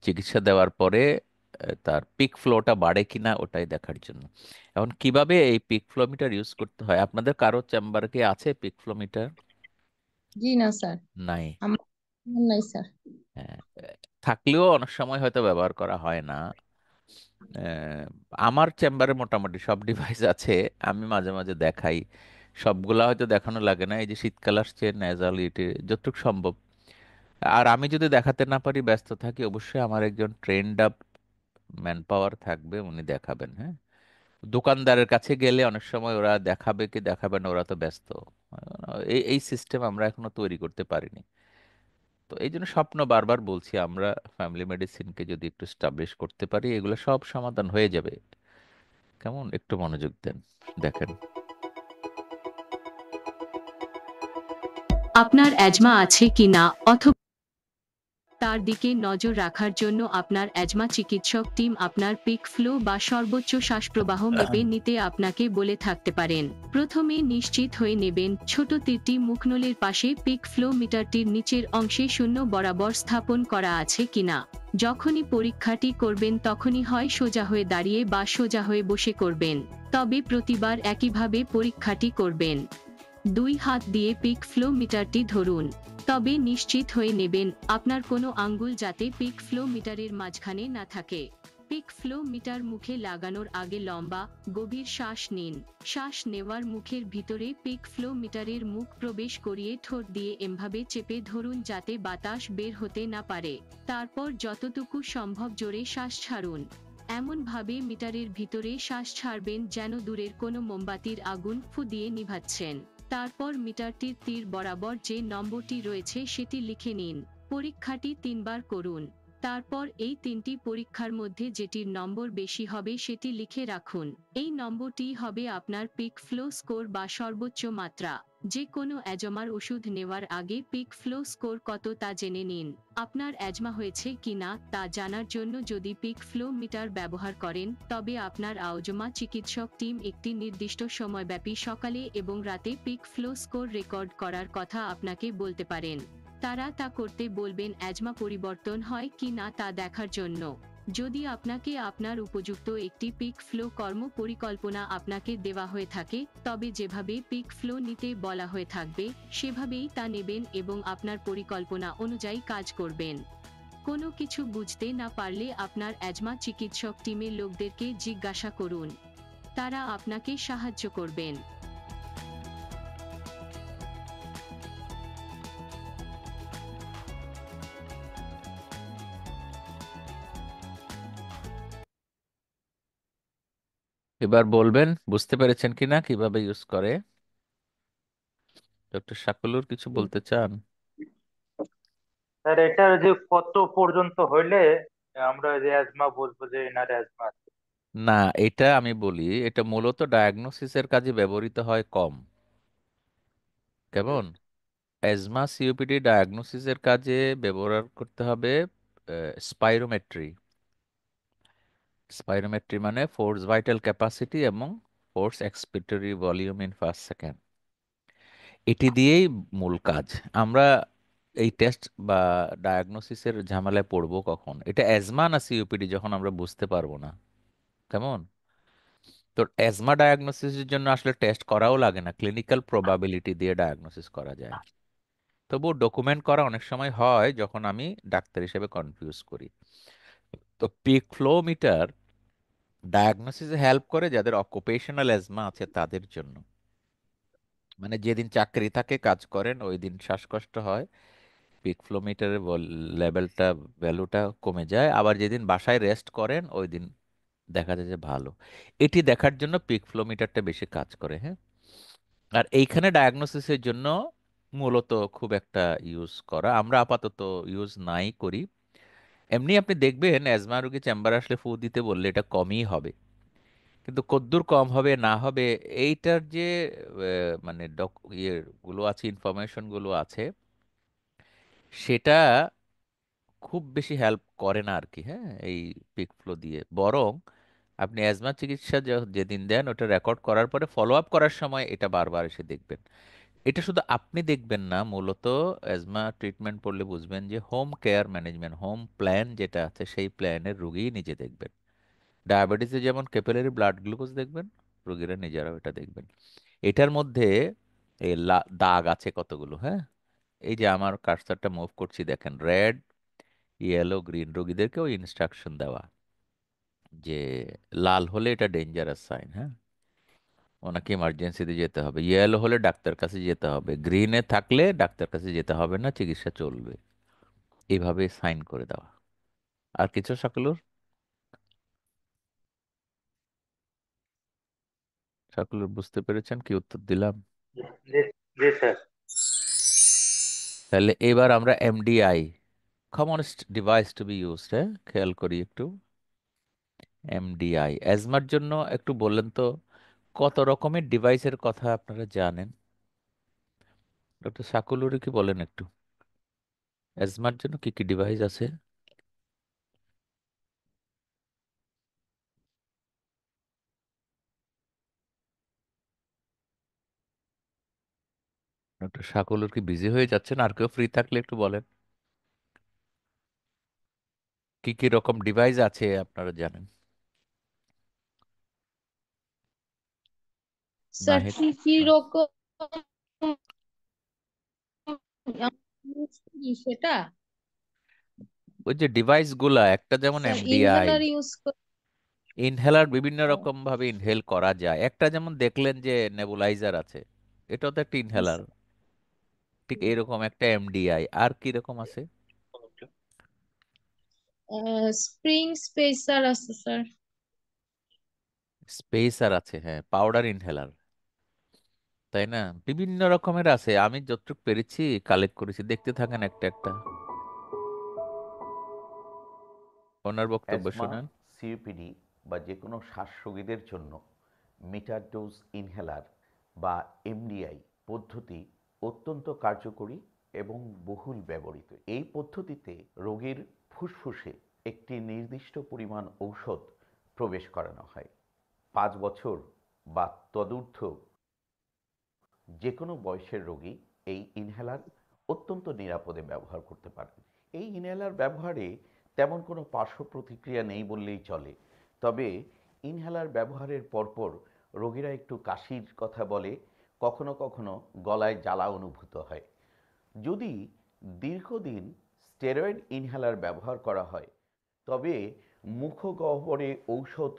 চিকিৎসা দেওয়ার পরে তার পিক ফ্লোটা বাড়ে কিনা ওটাই দেখার জন্য। এখন কিভাবে এই পিক ফ্লো মিটার ইউজ করতে হয়, আপনাদের কারো চেম্বারে কি আছে পিক ফ্লো মিটার? জি না স্যার, নাই? আমার নাই স্যার। হ্যাঁ, থাকলেও অনেক সময় হয়তো ব্যবহার করা হয় না। আহ, আমার চেম্বারে মোটামুটি সব ডিভাইস আছে, আমি মাঝে মাঝে দেখাই। সবগুলা হয়তো দেখানো লাগে না, এই যে শীতকাল আসছে, নেজাল ইটি যতটুকু সম্ভব। আর আমি যদি দেখাতে না পারি, ব্যস্ত থাকি, অবশ্যই আমার একজন ট্রেন্ড আপ ম্যান পাওয়ার থাকবে, উনি দেখাবেন, হ্যাঁ। দোকানদারের কাছে গেলে অনেক সময় ওরা দেখাবে কি দেখাবে না, ওরা তো ব্যস্ত। এই এই সিস্টেম আমরা এখনো তৈরি করতে পারিনি। তো এই জন্য স্বপ্ন, বারবার বলছি, আমরা ফ্যামিলি মেডিসিনকে যদি একটু স্টাবলিশ করতে পারি, এগুলো সব সমাধান হয়ে যাবে। কেমন, একটু মনোযোগ দেন, দেখেন। আপনার অ্যাজমা আছে কিনা অথবা তার দিকে নজর রাখার জন্য আপনার অ্যাজমা চিকিৎসক টিম আপনার পিক ফ্লো বা সর্বোচ্চ শ্বাসপ্রবাহ মেপে নিতে আপনাকে বলে থাকতে পারেন। প্রথমে নিশ্চিত হয়ে নেবেন ছোট তীরটি মুখনলের পাশে পিক ফ্লো মিটারটির নিচের অংশে শূন্য বরাবর স্থাপন করা আছে কিনা। যখনই পরীক্ষাটি করবেন তখনই হয় সোজা হয়ে দাঁড়িয়ে বা সোজা হয়ে বসে করবেন, তবে প্রতিবার একইভাবে পরীক্ষাটি করবেন। 2 হাত দিয়ে পিক ফ্লো মিটারটি ধরুন, তবে নিশ্চিত হয়ে নেবেন আপনার কোনো আঙ্গুল যাতে পিক ফ্লো মিটারের মাঝখানে না থাকে। পিক ফ্লো মিটার মুখে লাগানোর আগে লম্বা গভীর শ্বাস নিন। শ্বাস নেওয়ার মুখের ভিতরে পিক ফ্লো মিটারের মুখ প্রবেশ করিয়ে ঠোঁট দিয়ে এমভাবে চেপে ধরুন যাতে বাতাস বের হতে না পারে। তারপর যতটুকু সম্ভব জোরে শ্বাস ছাড়ুন। এমনভাবে মিটারের ভিতরে শ্বাস ছাড়বেন যেন দূরের কোনো মোমবাতির আগুন ফু দিয়ে নিভাচ্ছেন। তারপর মিটারটির তীর বরাবর যে নম্বরটি রয়েছে সেটি লিখে নিন। পরীক্ষাটি 3 বার করুন। তারপর এই 3টি পরীক্ষার মধ্যে যেটির নম্বর বেশি হবে সেটি লিখে রাখুন। এই নম্বরটি হবে আপনার পিক ফ্লো স্কোর বা সর্বোচ্চ মাত্রা। যে কোনো অ্যাজমার ওষুধ নেওয়ার আগে পিক ফ্লো স্কোর কত তা জেনে নিন। আপনার অ্যাজমা হয়েছে কিনা তা জানার জন্য যদি পিক ফ্লো মিটার ব্যবহার করেন, তবে আপনার আওজমা চিকিৎসক টিম একটি নির্দিষ্ট সময়ব্যাপী সকালে এবং রাতে পিক ফ্লো স্কোর রেকর্ড করার কথা আপনাকে বলতে পারেন। তারা তা করতে বলবেন অ্যাজমা পরিবর্তন হয় কি না তা দেখার জন্য। যদি আপনাকে আপনার উপযুক্ত একটি পিক ফ্লো কর্ম পরিকল্পনা আপনাকে দেওয়া হয়ে থাকে, তবে যেভাবে পিক ফ্লো নিতে বলা হয়ে থাকবে সেভাবেই তা নেবেন এবং আপনার পরিকল্পনা অনুযায়ী কাজ করবেন। কোনো কিছু বুঝতে না পারলে আপনার অ্যাজমা চিকিৎসক টিমের লোকদেরকে জিজ্ঞাসা করুন, তারা আপনাকে সাহায্য করবেন। এবার বলবেন বুঝতে পেরেছেন কিনা কিভাবে ইউজ করে। ডক্টর শাকুলুর কিছু বলতে চান? স্যার এটা যে কত পর্যন্ত হইলে আমরা যে অ্যাজমা বলবো যে এনার অ্যাজমা আছে? না, এটা আমি বলি, এটা মূলত ডায়াগনোসিসের কাজে ব্যবহৃত হয় কম। কেমন? অ্যাজমা সিওপিডি ডায়াগনোসিসের কাজে ব্যবহার করতে হবে স্পাইরোমেট্রি। স্পাইরোমেট্রি মানে ফোর্স ভাইটাল ক্যাপাসিটি এবং force expiratory volume in first second, এটি দিয়েই মূল কাজ। আমরা এই টেস্ট বা ডায়াগনোসিসের ঝামেলায় পড়বো কখন? এটা অ্যাজমা না সিওপিডি যখন আমরা বুঝতে পারবো না। কেমন? তো অ্যাজমা ডায়াগনোসিসের জন্য আসলে টেস্ট করাও লাগে না, ক্লিনিক্যাল প্রবাবিলিটি দিয়ে ডায়াগনোসিস করা যায়। তবুও ডকুমেন্ট করা অনেক সময় হয় যখন আমি ডাক্তার হিসেবে কনফিউজ করি। তো পিক ফ্লো মিটার ডায়াগনোসিসে হেল্প করে যাদের অকুপেশনাল অ্যাজমা আছে তাদের জন্য। মানে যেদিন চাকরি থাকে, কাজ করেন, ওই দিন শ্বাসকষ্ট হয়, পিক ফ্লো মিটারের লেভেলটা, ভ্যালুটা কমে যায়। আবার যেদিন বাসায় রেস্ট করেন ওই দিন দেখা যায় যে ভালো। এটি দেখার জন্য পিক ফ্লো মিটারটা বেশি কাজ করে, হ্যাঁ। আর এইখানে ডায়াগনোসিসের জন্য মূলত খুব একটা ইউজ করা আমরা আপাতত ইউজ নাই করি। এমনি আপনি দেখবেন অ্যাজমা রোগী চেম্বারে আসলে ফু দিতে বললে এটা কমই হবে, কিন্তু কদ্দূর কম হবে না হবে এইটার যে মানে গুলো আছে, ইনফরমেশন গুলো আছে, সেটা খুব বেশি হেল্প করে না আর কি, হ্যাঁ। এই পিক ফ্লো দিয়ে বরং আপনি অ্যাজমা চিকিৎসা যেদিন দেন ওটা রেকর্ড করার পরে ফলো আপ করার সময় এটা বারবার এসে দেখবেন। এটা শুধু আপনি দেখবেন না, মূলত অ্যাজমা ট্রিটমেন্ট পড়লে বুঝবেন যে home care management, home plan যেটা আছে সেই প্ল্যানের রুগী নিজে দেখবেন। ডায়াবেটিসে যেমন ক্যাপিলারি ব্লাড গ্লুকোজ দেখবেন, রোগীরা নিজেরাও এটা দেখবেন। এটার মধ্যে এই দাগ আছে কতগুলো, হ্যাঁ। এই যে আমার কার্সারটা মুভ করছি দেখেন, রেড, ইয়েলো, গ্রিন, রোগীদেরকেও ইনস্ট্রাকশন দেওয়া যে লাল হলে এটা ডেঞ্জারাস সাইন, হ্যাঁ, ওনাকে ইমার্জেন্সিতে যেতে হবে। ইয়েলো হলে ডাক্তার কাছে যেতে হবে, গ্রিনে থাকলে ডাক্তার কাছে যেতে হবে না, চিকিৎসা চলবে। এইভাবে সাইন করে দেওয়া। আর কিছু সাকুলুর? সাকুলুর বুঝতে পেরেছেন কি উত্তর দিলাম? জি, জি স্যার। তাহলে এবার আমরা MDI, commonest device to be used, হ্যাঁ, খেয়াল করি একটু। এমডিআই অ্যাজমার জন্য একটু বললেন তো কত রকমের ডিভাইসের কথা আপনারা জানেন? ডক্টর সাকুলুরি কি বলেন একটু, অ্যাজমার জন্য কি কি ডিভাইস আছে? ডক্টর সাকুলুর কি বিজি হয়ে যাচ্ছেন? আর কেউ ফ্রি থাকলে একটু বলেন কি কি রকম ডিভাইস আছে আপনারা জানেন। স্যার নাহিদ? কি কি রকম use করি সেটা? ওই যে ডিভাইস গুলা, একটা যেমন স্যার এমডিআই, ইনহেলার ইউজ করি। ইনহেলার বিভিন্ন রকম ভাবে ইনহেল করা যায়। একটা যেমন দেখলেন যে নেবুলাইজার আছে, এটাও তো একটা ইনহেলার। ঠিক এরকম একটা এমডিআই। আর কি রকম আছে? স্প্রিং স্পেসার আছে স্যার। স্পেসার আছে, হ্যাঁ, পাউডার ইনহেলার, তাই না? বিভিন্ন রকমের আছে, আমি যতটুকু পেরেছি কালেক্ট করেছি, দেখতে থাকেন একটা একটা। ওনার বক্তব্য অ্যাজমা, শুনেন। সিওপিডি বা যে কোনো শ্বাসরোগীদের জন্য মিটার ডোজ ইনহেলার বা এমডিআই পদ্ধতি অত্যন্ত কার্যকরী এবং বহুল ব্যবহৃত। এই পদ্ধতিতে রোগীর ফুসফুসে একটি নির্দিষ্ট পরিমাণ ঔষধ প্রবেশ করানো হয়। 5 বছর বা তদূর্ধ্ব যে কোনো বয়সের রোগী এই ইনহেলার অত্যন্ত নিরাপদে ব্যবহার করতে পারেন। এই ইনহেলার ব্যবহারে তেমন কোনো পার্শ্ব প্রতিক্রিয়া নেই বললেই চলে। তবে ইনহেলার ব্যবহারের পরপর রোগীরা একটু কাশির কথা বলে, কখনো কখনো গলায় জ্বালা অনুভূত হয়। যদি দীর্ঘদিন স্টেরয়েড ইনহেলার ব্যবহার করা হয় তবে মুখগহ্বরে ঔষধ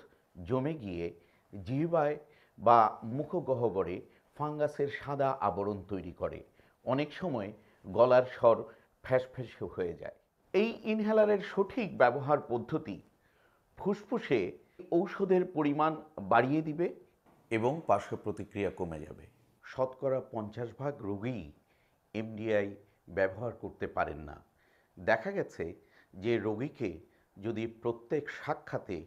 জমে গিয়ে জিহ্বায় বা মুখগহ্বরে ফাঙ্গাসের সাদা আবরণ তৈরি করে। অনেক সময় গলার স্বর ফ্যাসফ্যাসে হয়ে যায়। এই ইনহেলারের সঠিক ব্যবহার পদ্ধতি ফুসফুসে ঔষধের পরিমাণ বাড়িয়ে দিবে এবং পার্শ্ব প্রতিক্রিয়া কমে যাবে। শতকরা 50% রোগী এমডিআই ব্যবহার করতে পারেন না। দেখা গেছে যে রোগীকে যদি প্রত্যেক সাক্ষাতে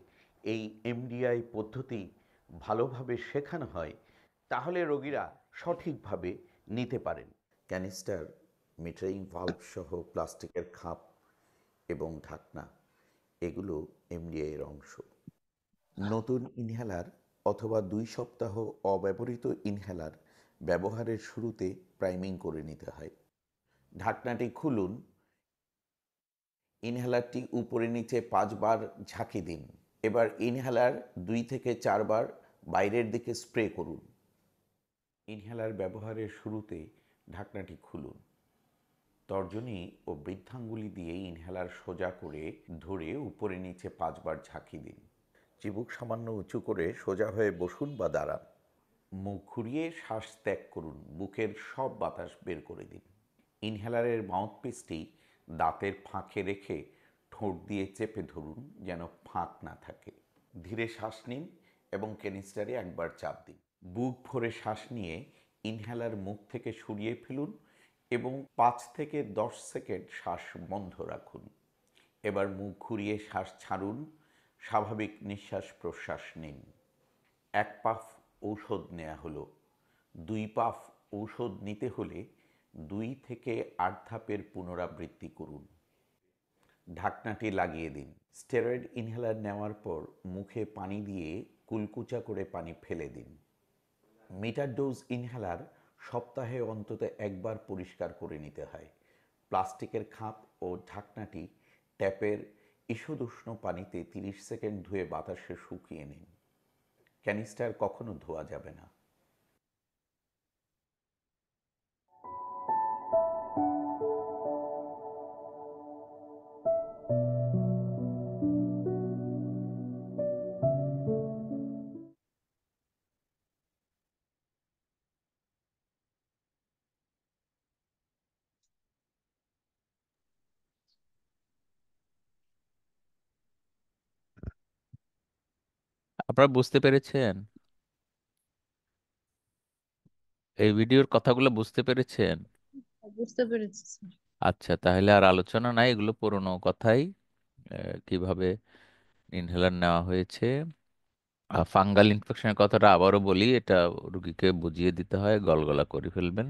এই এমডিআই পদ্ধতি ভালোভাবে শেখানো হয় তাহলে রোগীরা সঠিকভাবে নিতে পারেন। ক্যানিস্টার, মিটারিং ভালভ সহ প্লাস্টিকের খাপ এবং ঢাকনা এগুলো এমডিআই এর অংশ। নতুন ইনহেলার অথবা 2 সপ্তাহ অব্যবহৃত ইনহেলার ব্যবহারের শুরুতে প্রাইমিং করে নিতে হয়। ঢাকনাটি খুলুন, ইনহেলারটি উপরে নিচে 5 বার ঝাঁকি দিন। এবার ইনহেলার 2 থেকে 4 বার বাইরের দিকে স্প্রে করুন। ইনহেলার ব্যবহারের শুরুতে ঢাকনাটি খুলুন। তর্জনী ও বৃদ্ধাঙ্গুলি দিয়ে ইনহেলার সোজা করে ধরে উপরে নিচে 5 বার ঝাঁকি দিন। চিবুক সামান্য উঁচু করে সোজা হয়ে বসুন বা দাঁড়ান। মুখ ঘুরিয়ে শ্বাস ত্যাগ করুন, বুকের সব বাতাস বের করে দিন। ইনহেলারের মাউথপিসটি দাঁতের ফাঁকে রেখে ঠোঁট দিয়ে চেপে ধরুন যেন ফাঁক না থাকে। ধীরে শ্বাস নিন এবং ক্যানিস্টারে একবার চাপ দিন। বুক ভরে শ্বাস নিয়ে ইনহেলার মুখ থেকে সরিয়ে ফেলুন এবং 5 থেকে 10 সেকেন্ড শ্বাস বন্ধ রাখুন। এবার মুখ ঘুরিয়ে শ্বাস ছাড়ুন, স্বাভাবিক নিঃশ্বাস প্রশ্বাস নিন। 1 পাফ ঔষধ নেওয়া হলো। 2 পাফ ঔষধ নিতে হলে 2 থেকে 8 ধাপের পুনরাবৃত্তি করুন। ঢাকনাটি লাগিয়ে দিন। স্টেরয়েড ইনহেলার নেওয়ার পর মুখে পানি দিয়ে কুলকুচা করে পানি ফেলে দিন। মিটার ডোজ ইনহেলার সপ্তাহে অন্তত একবার পরিষ্কার করে নিতে হয়। প্লাস্টিকের খাপ ও ঢাকনাটি ট্যাপের ঈষদুষ্ণ পানিতে 30 সেকেন্ড ধুয়ে বাতাসে শুকিয়ে নিন। ক্যানিস্টার কখনো ধোয়া যাবে না। আপনারা বুঝতে পেরেছেন? এই ভিডিওর কথাগুলো বুঝতে পেরেছেন? বুঝতে পেরেছি স্যার। আচ্ছা, তাহলে আর আলোচনা নাই, এগুলো পুরনো কথাই। কিভাবে ইনহেলার নেওয়া হয়েছে। ফাঙ্গাল ইনফেকশনের কথাটা আবারও বলি, এটা রুগীকে বুঝিয়ে দিতে হয়, গলগলা করে ফেলবেন।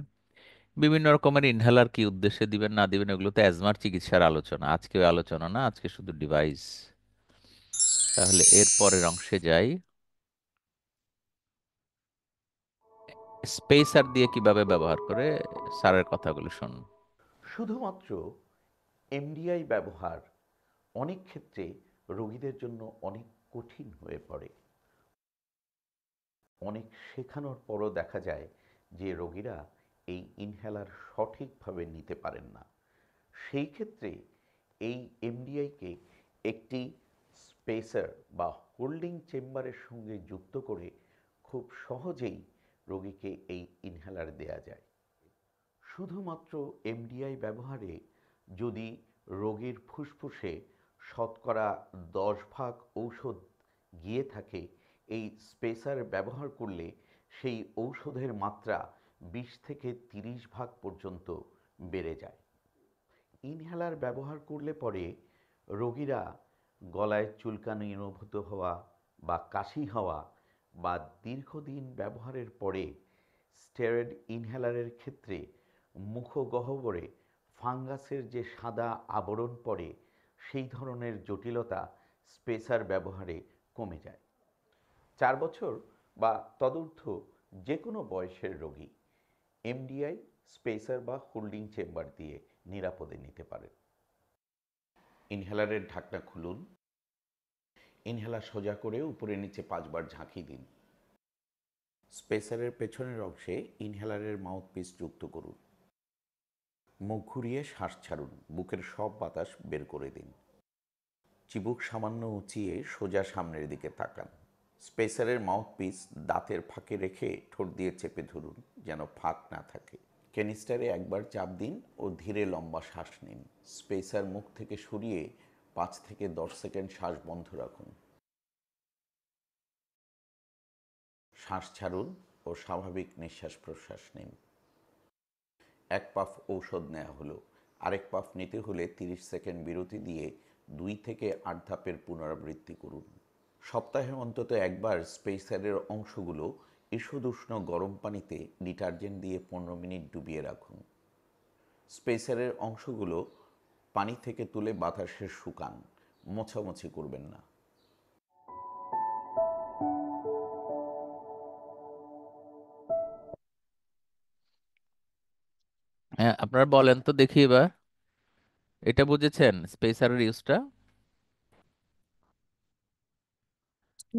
বিভিন্ন রকমের ইনহেলার কি উদ্দেশ্যে দিবেন না দিবেন এগুলো তো অ্যাজমার চিকিৎসার আলোচনা, আজকে ওই আলোচনা না, আজকে শুধু ডিভাইস। তাহলে এর পরের অংশে যাই। স্পেসার দিয়ে কিভাবে ব্যবহার করে স্যারের কথাগুলো শুনুন। শুধুমাত্র এমডিআই ব্যবহার অনেক ক্ষেত্রে রোগীদের জন্য অনেক কঠিন হয়ে পড়ে। অনেক শেখানোর পরও দেখা যায় যে রোগীরা এই ইনহেলার সঠিকভাবে নিতে পারেন না। সেই ক্ষেত্রে এই এমডিআইকে একটি স্পেসার বা হোল্ডিং চেম্বারের সঙ্গে যুক্ত করে খুব সহজেই রোগীকে এই ইনহেলার দেয়া যায়। শুধুমাত্র এমডিআই ব্যবহারে যদি রোগীর ফুসফুসে শতকরা 10 ভাগ ঔষধ গিয়ে থাকে, এই স্পেসার ব্যবহার করলে সেই ঔষধের মাত্রা 20 থেকে 30 ভাগ পর্যন্ত বেড়ে যায়। ইনহেলার ব্যবহার করলে পরে রোগীরা গলায় চুলকানি অনুভূত হওয়া বা কাশি হওয়া বা দীর্ঘদিন ব্যবহারের পরে স্টেরয়েড ইনহেলারের ক্ষেত্রে মুখগহ্বরে ফাঙ্গাসের যে সাদা আবরণ পড়ে সেই ধরনের জটিলতা স্পেসার ব্যবহারে কমে যায়। 4 বছর বা তদূর্ধ্ব যে কোনো বয়সের রোগী এমডিআই স্পেসার বা হোল্ডিং চেম্বার দিয়ে নিরাপদে নিতে পারেন। ইনহেলারের ঢাকনা খুলুন। ইনহেলার সোজা করে উপরে নিচে 5 বার ঝাঁকি দিন। স্পেসারের পেছনের অংশে ইনহেলারের মাউথপিস যুক্ত করুন। মুখ ঘুরিয়ে শ্বাস ছাড়ুন, বুকের সব বাতাস বের করে দিন। চিবুক সামান্য উঁচিয়ে সোজা সামনের দিকে তাকান। স্পেসারের মাউথপিস দাঁতের ফাঁকে রেখে ঠোঁট দিয়ে চেপে ধরুন যেন ফাঁক না থাকে। ক্যানিস্টারে একবার চাপ দিন ও ধীরে লম্বা শ্বাস নিন। স্পেসার মুখ থেকে সরিয়ে 5 থেকে 10 সেকেন্ড শ্বাস বন্ধ রাখুন। শ্বাস ছাড়ুন ও স্বাভাবিক নিঃশ্বাস প্রশ্বাস নিন। এক পাফ ঔষধ নেওয়া হলো। আরেক পাফ নিতে হলে 30 সেকেন্ড বিরতি দিয়ে 2 থেকে 8 ধাপের পুনরাবৃত্তি করুন। সপ্তাহে অন্তত একবার স্পেসারের অংশগুলো ঈষদুষ্ণ গরম পানিতে ডিটারজেন্ট দিয়ে 15 মিনিট ডুবিয়ে রাখুন। স্পেসারের অংশগুলো পানি থেকে তুলে বাতাসে শুকান, মোছামুছি করবেন না। হ্যাঁ, আপনারা বলেন তো দেখি এবার, এটা বুঝেছেন স্পেসারের ইউজটা?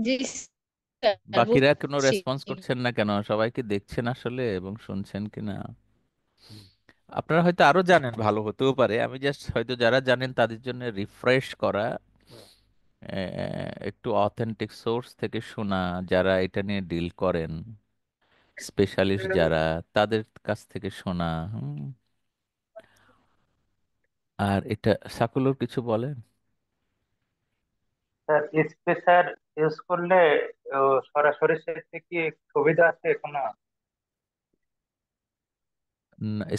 জি স্যার, বাকিরা কোনো বুঝছি। রেসপন্স করছেন না কেন? সবাই কি দেখছেন আসলে এবং শুনছেন কিনা? আপনারা হয়তো আরো জানেন, ভালো হতেও পারে। আমি জাস্ট হয়তো যারা জানেন তাদের জন্য রিফ্রেশ করা, একটু অথেন্টিক সোর্স থেকে শোনা, যারা এটা নিয়ে ডিল করেন, স্পেশালিস্ট যারা, তাদের কাছ থেকে শোনা। আর এটা সাকুলোর কিছু বলেন? স্যার স্পেসার ইউজ করলে সরাসরি সেক্ষেত্রে কি সুবিধা আছে কোনো?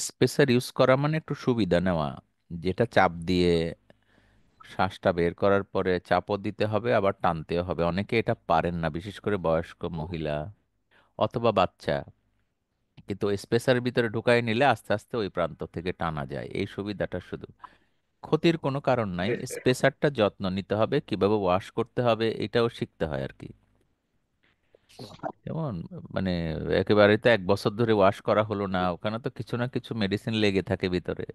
স্পেসার ইউজ করা মানে একটু সুবিধা নেওয়া, যেটা চাপ দিয়ে শ্বাসটা বের করার পরে চাপও দিতে হবে, আবার টানতেও হবে। অনেকে এটা পারেন না, বিশেষ করে বয়স্ক মহিলা অথবা বাচ্চা। কিন্তু স্পেসারের ভিতরে ঢুকাই নিলে আস্তে আস্তে ওই প্রান্ত থেকে টানা যায়, এই সুবিধাটা শুধু। ক্ষতির কোনো কারণ নাই। স্পেসারটা যত্ন নিতে হবে, কিভাবে ওয়াশ করতে হবে এটাও শিখতে হয় আর কি। যেমন মানে একেবারে তো 1 বছর ধরে ওয়াশ করা হলো না, ওখানে তো কিছু না কিছু মেডিসিন লেগে থাকে ভিতরে,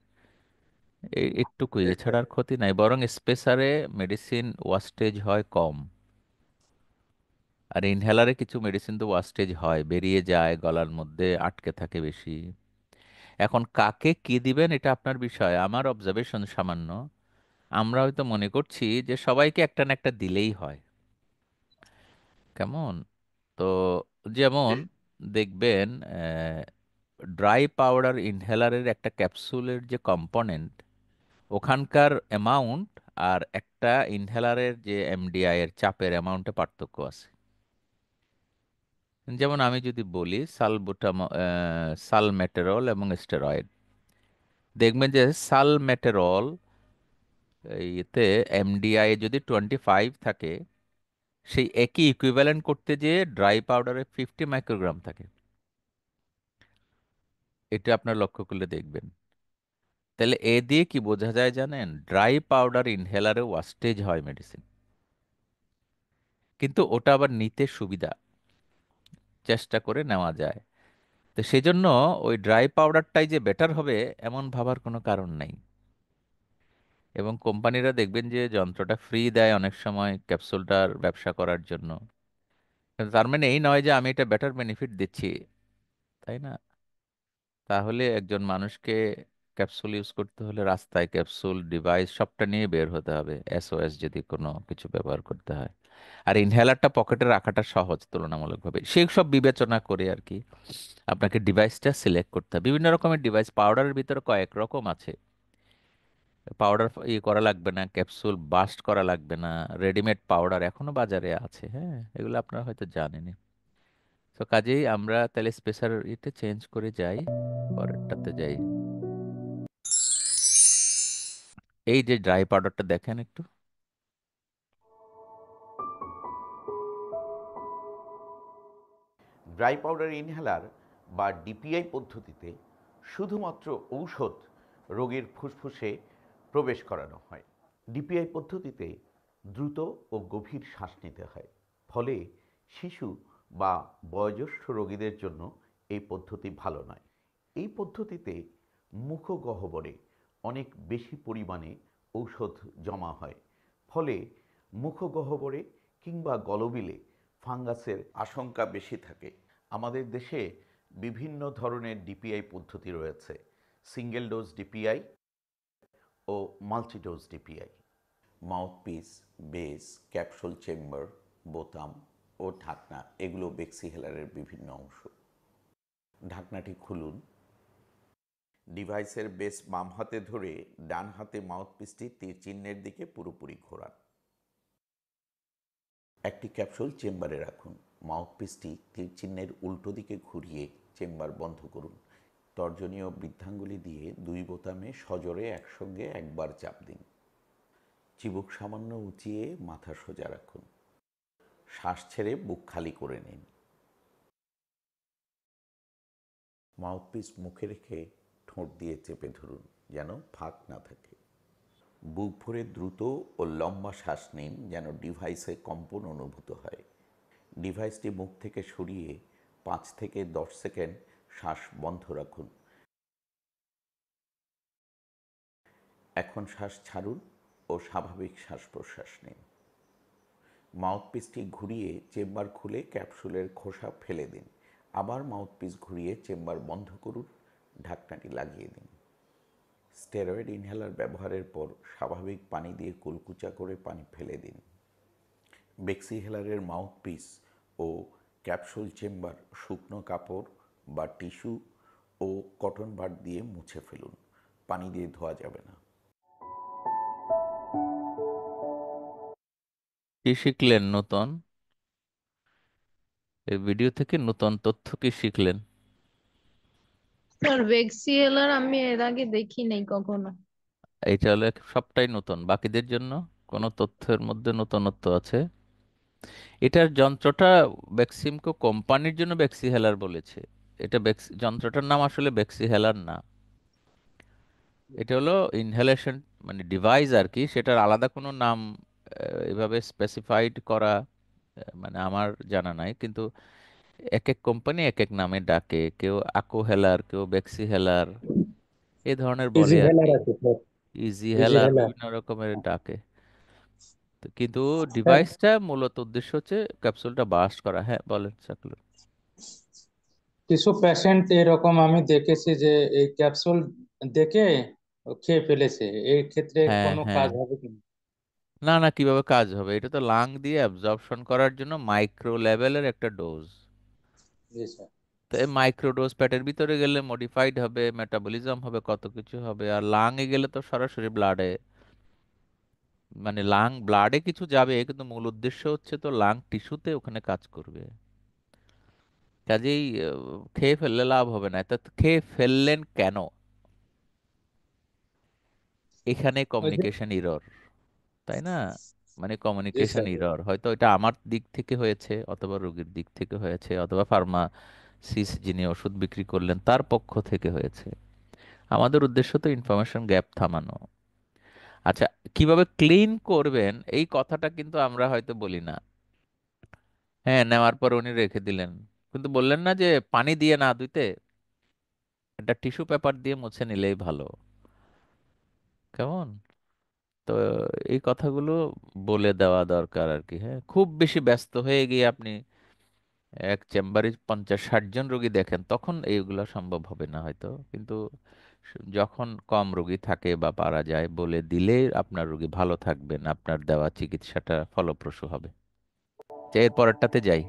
এই একটুকুই, এছাড়া আর ক্ষতি নাই। বরং স্পেসারে মেডিসিন ওয়াস্টেজ হয় কম, আর ইনহেলারে কিছু মেডিসিন তো ওয়াস্টেজ হয়, বেরিয়ে যায়, গলার মধ্যে আটকে থাকে বেশি। এখন কাকে কি দিবেন এটা আপনার বিষয়। আমার অবজারভেশন সামান্য, আমরা হয়তো মনে করছি যে সবাইকে একটা না একটা দিলেই হয়। কেমন? তো যেমন দেখবেন, ড্রাই পাউডার ইনহেলারের একটা ক্যাপসুলের যে কম্পোনেন্ট, ওখানকার অ্যামাউন্ট আর একটা ইনহেলারের যে এমডিআই এর চাপের অ্যামাউন্টে পার্থক্য আছে। যেমন আমি যদি বলি সালমেটেরল এবং স্টেরয়েড, দেখবেন যে সালমেটেরল এতে এমডিআই যদি 25 থাকে, সেই একই ইকুইভ্যালেন্ট করতে যেয়ে ড্রাই পাউডারে 50 মাইক্রোগ্রাম থাকে। এটা আপনার লক্ষ্য করলে দেখবেন। তাহলে এ দিয়ে কি বোঝা যায় জানেন? ড্রাই পাউডার ইনহেলারে ওয়াস্টেজ হয় মেডিসিন, কিন্তু ওটা আবার নিতে সুবিধা, চেষ্টা করে নেওয়া যায়। তো সেজন্য ওই ড্রাই পাউডারটাই যে বেটার হবে এমন ভাবার কোনো কারণ নাই। এবং কোম্পানিরা দেখবেন যে যন্ত্রটা ফ্রি দেয় অনেক সময় ক্যাপসুলটার ব্যবসা করার জন্য। কিন্তু তার মানে এই নয় যে আমি এটা বেটার বেনিফিট দিচ্ছি, তাই না? তাহলে একজন মানুষকে ক্যাপসুল ইউজ করতে হলে রাস্তায় ক্যাপসুল ডিভাইস সবটা নিয়ে বের হতে হবে, এসওএস যদি কোনো কিছু ব্যবহার করতে হয়। আর ইনহেলারটা পকেটে রাখাটা সহজ তুলনামূলকভাবে, সেই সব বিবেচনা করে আর কি আপনাকে ডিভাইসটা সিলেক্ট করতে হবে। বিভিন্ন রকমের ডিভাইস, পাউডারের ভিতরে কয়েক রকম আছে। পাউডার ইয়ে করা লাগবে না, ক্যাপসুল বাস্ট করা লাগবে না, রেডিমেড পাউডার এখনো বাজারে আছে। হ্যাঁ, এগুলো আপনারা হয়তো জানেনই। তো কাজেই আমরা তাহলে স্পেশাল ইতে চেঞ্জ করে যাই, পরেরটাতে যাই। এই যে ড্রাই পাউডারটা দেখেন একটু। ড্রাই পাউডার ইনহেলার বা ডিপিআই পদ্ধতিতে শুধুমাত্র ঔষধ রোগীর ফুসফুসে প্রবেশ করানো হয়। ডিপিআই পদ্ধতিতে দ্রুত ও গভীর শ্বাস নিতে হয়, ফলে শিশু বা বয়োজ্যেষ্ঠ রোগীদের জন্য এই পদ্ধতি ভালো নয়। এই পদ্ধতিতে মুখগহ্বরে অনেক বেশি পরিমাণে ঔষধ জমা হয়, ফলে মুখগহ্বরে কিংবা গলবিলে ফাঙ্গাসের আশঙ্কা বেশি থাকে। আমাদের দেশে বিভিন্ন ধরনের ডিপিআই পদ্ধতি রয়েছে, সিঙ্গেল ডোজ ডিপিআই ও multidose DPI. Mouthpiece, base, capsule chamber, বোতাম ও ঢাকনা এগুলো বেক্সিহেলারের বিভিন্ন অংশ। ঢাকনাটি খুলুন। ডিভাইসের বেস বাম হাতে ধরে ডান হাতে মাউথপিসটি তীর চিহ্নের দিকে পুরোপুরি ঘোরান। একটি ক্যাপসুল চেম্বারে রাখুন। মাউথপিসটি তীর চিহ্নের উল্টো দিকে ঘুরিয়ে চেম্বার বন্ধ করুন। তর্জনীয় বৃদ্ধাঙ্গুলি দিয়ে 2 বোতামে সজোরে একসঙ্গে একবার চাপ দিন। চিবুক সামান্য উঁচিয়ে মাথা সোজা রাখুন। শ্বাস ছেড়ে বুক খালি করে নিন। মাউথপিস মুখে রেখে ঠোঁট দিয়ে চেপে ধরুন, যেন ফাঁক না থাকে। বুক ভরে দ্রুত ও লম্বা শ্বাস নিন, যেন ডিভাইসে কম্পন অনুভূত হয়। ডিভাইসটি মুখ থেকে সরিয়ে 5 থেকে 10 সেকেন্ড শ্বাস বন্ধ রাখুন। এখন শ্বাস ছাড়ুন ও স্বাভাবিক শ্বাস প্রশ্বাস নিন। মাউথপিসটি ঘুরিয়ে চেম্বার খুলে ক্যাপসুলের খোসা ফেলে দিন। আবার মাউথপিস ঘুরিয়ে চেম্বার বন্ধ করুন, ঢাকনাটি লাগিয়ে দিন। স্টেরয়েড ইনহেলার ব্যবহারের পর স্বাভাবিক পানি দিয়ে কুলকুচা করে পানি ফেলে দিন। বেক্সিহেলারের মাউথপিস ও ক্যাপসুল চেম্বার শুকনো কাপড় বা টিস্যু ও কটন বাড দিয়ে মুছে ফেলুন। পানি দিয়ে ধোয়া যাবে না। কি শিখলেন নতুন? এই ভিডিও থেকে নতুন তথ্য কি শিখলেন? স্যার ভেক্সিএলআর আমি এর আগে দেখি নাই কখনো। এইটা হলো সবটাই নতুন, বাকিদের জন্য কোনো তথ্যের মধ্যে নতুনত্ব আছে? এটার যন্ত্রটা বেক্সিমকো কোম্পানির জন্য বেক্সি হেলার বলেছে। এটা যন্ত্রটার নাম আসলে বেক্সি হেলার না। এটা হলো ইনহেলেশন মানে ডিভাইস আর কি, সেটার আলাদা কোনো নাম এভাবে স্পেসিফাইড করা মানে আমার জানা নাই। কিন্তু এক এক কোম্পানি এক এক নামে ডাকে, কেউ আকো হেলার, কেউ বেক্সি হেলার এই ধরনের ইজি বলে আর হেলার কি। আছে স্যার, ইজি ইজি হেলার হেলার। বিভিন্ন রকমের ডাকে। কিন্তু স্যার ডিভাইসটা মূলত উদ্দেশ্য হচ্ছে ক্যাপসুলটা বাস্ট করা। হ্যাঁ বলেন সাকলু। কিছু পেশেন্ট এরকম আমি দেখেছি যে এই ক্যাপসুল দেখে খেয়ে ফেলেছে, এই ক্ষেত্রে হ্যাঁ কোনো হ্যাঁ, কাজ হবে কিনা? না না, কিভাবে কাজ হবে? এটা তো লাং দিয়ে অ্যাবজর্পশন করার জন্য মাইক্রো লেভেলের একটা ডোজ। জি স্যার। তো এই মাইক্রো ডোজ পেটের ভিতরে গেলে মডিফাইড হবে, মেটাবলিজম হবে, কত কিছু হবে। আর লাং এ গেলে তো সরাসরি ব্লাডে, মানে লাং ব্লাডে কিছু যাবে, কিন্তু মূল উদ্দেশ্য হচ্ছে তো লাং টিস্যুতে ওখানে কাজ করবে। কাজেই খেয়ে ফেললে লাভ হবে না। তা খেয়ে ফেললেন কেন? এখানে ওই যে, কমিউনিকেশন ইরর, তাই না? মানে জি কমিউনিকেশন স্যার। ইরর, হয়তো এটা আমার দিক থেকে হয়েছে, অথবা রোগীর দিক থেকে হয়েছে, অথবা ফার্মাসিস্ট যিনি ওষুধ বিক্রি করলেন তার পক্ষ থেকে হয়েছে। আমাদের উদ্দেশ্য তো ইনফরমেশন গ্যাপ থামানো। আচ্ছা, কিভাবে ক্লিন করবেন এই কথাটা কিন্তু আমরা হয়তো বলি না। হ্যাঁ, নেওয়ার পর উনি রেখে দিলেন, কিন্তু বললেন না যে পানি দিয়ে না ধুইতে, একটা টিস্যু পেপার দিয়ে মুছে নিলেই ভালো। কেমন? তো এই কথাগুলো বলে দেওয়া দরকার আর কি। হ্যাঁ, খুব বেশি ব্যস্ত হয়ে গিয়ে আপনি এক চেম্বারে 50-60 জন রোগী দেখেন, তখন এইগুলো সম্ভব হবে না হয়তো। কিন্তু যখন কম রোগী থাকে বা পারা যায়, বলে দিলে আপনার রোগী ভালো থাকবেন, আপনার দেওয়া চিকিৎসাটা ফলপ্রসূ হবে। তো এর পরেরটাতে যাই।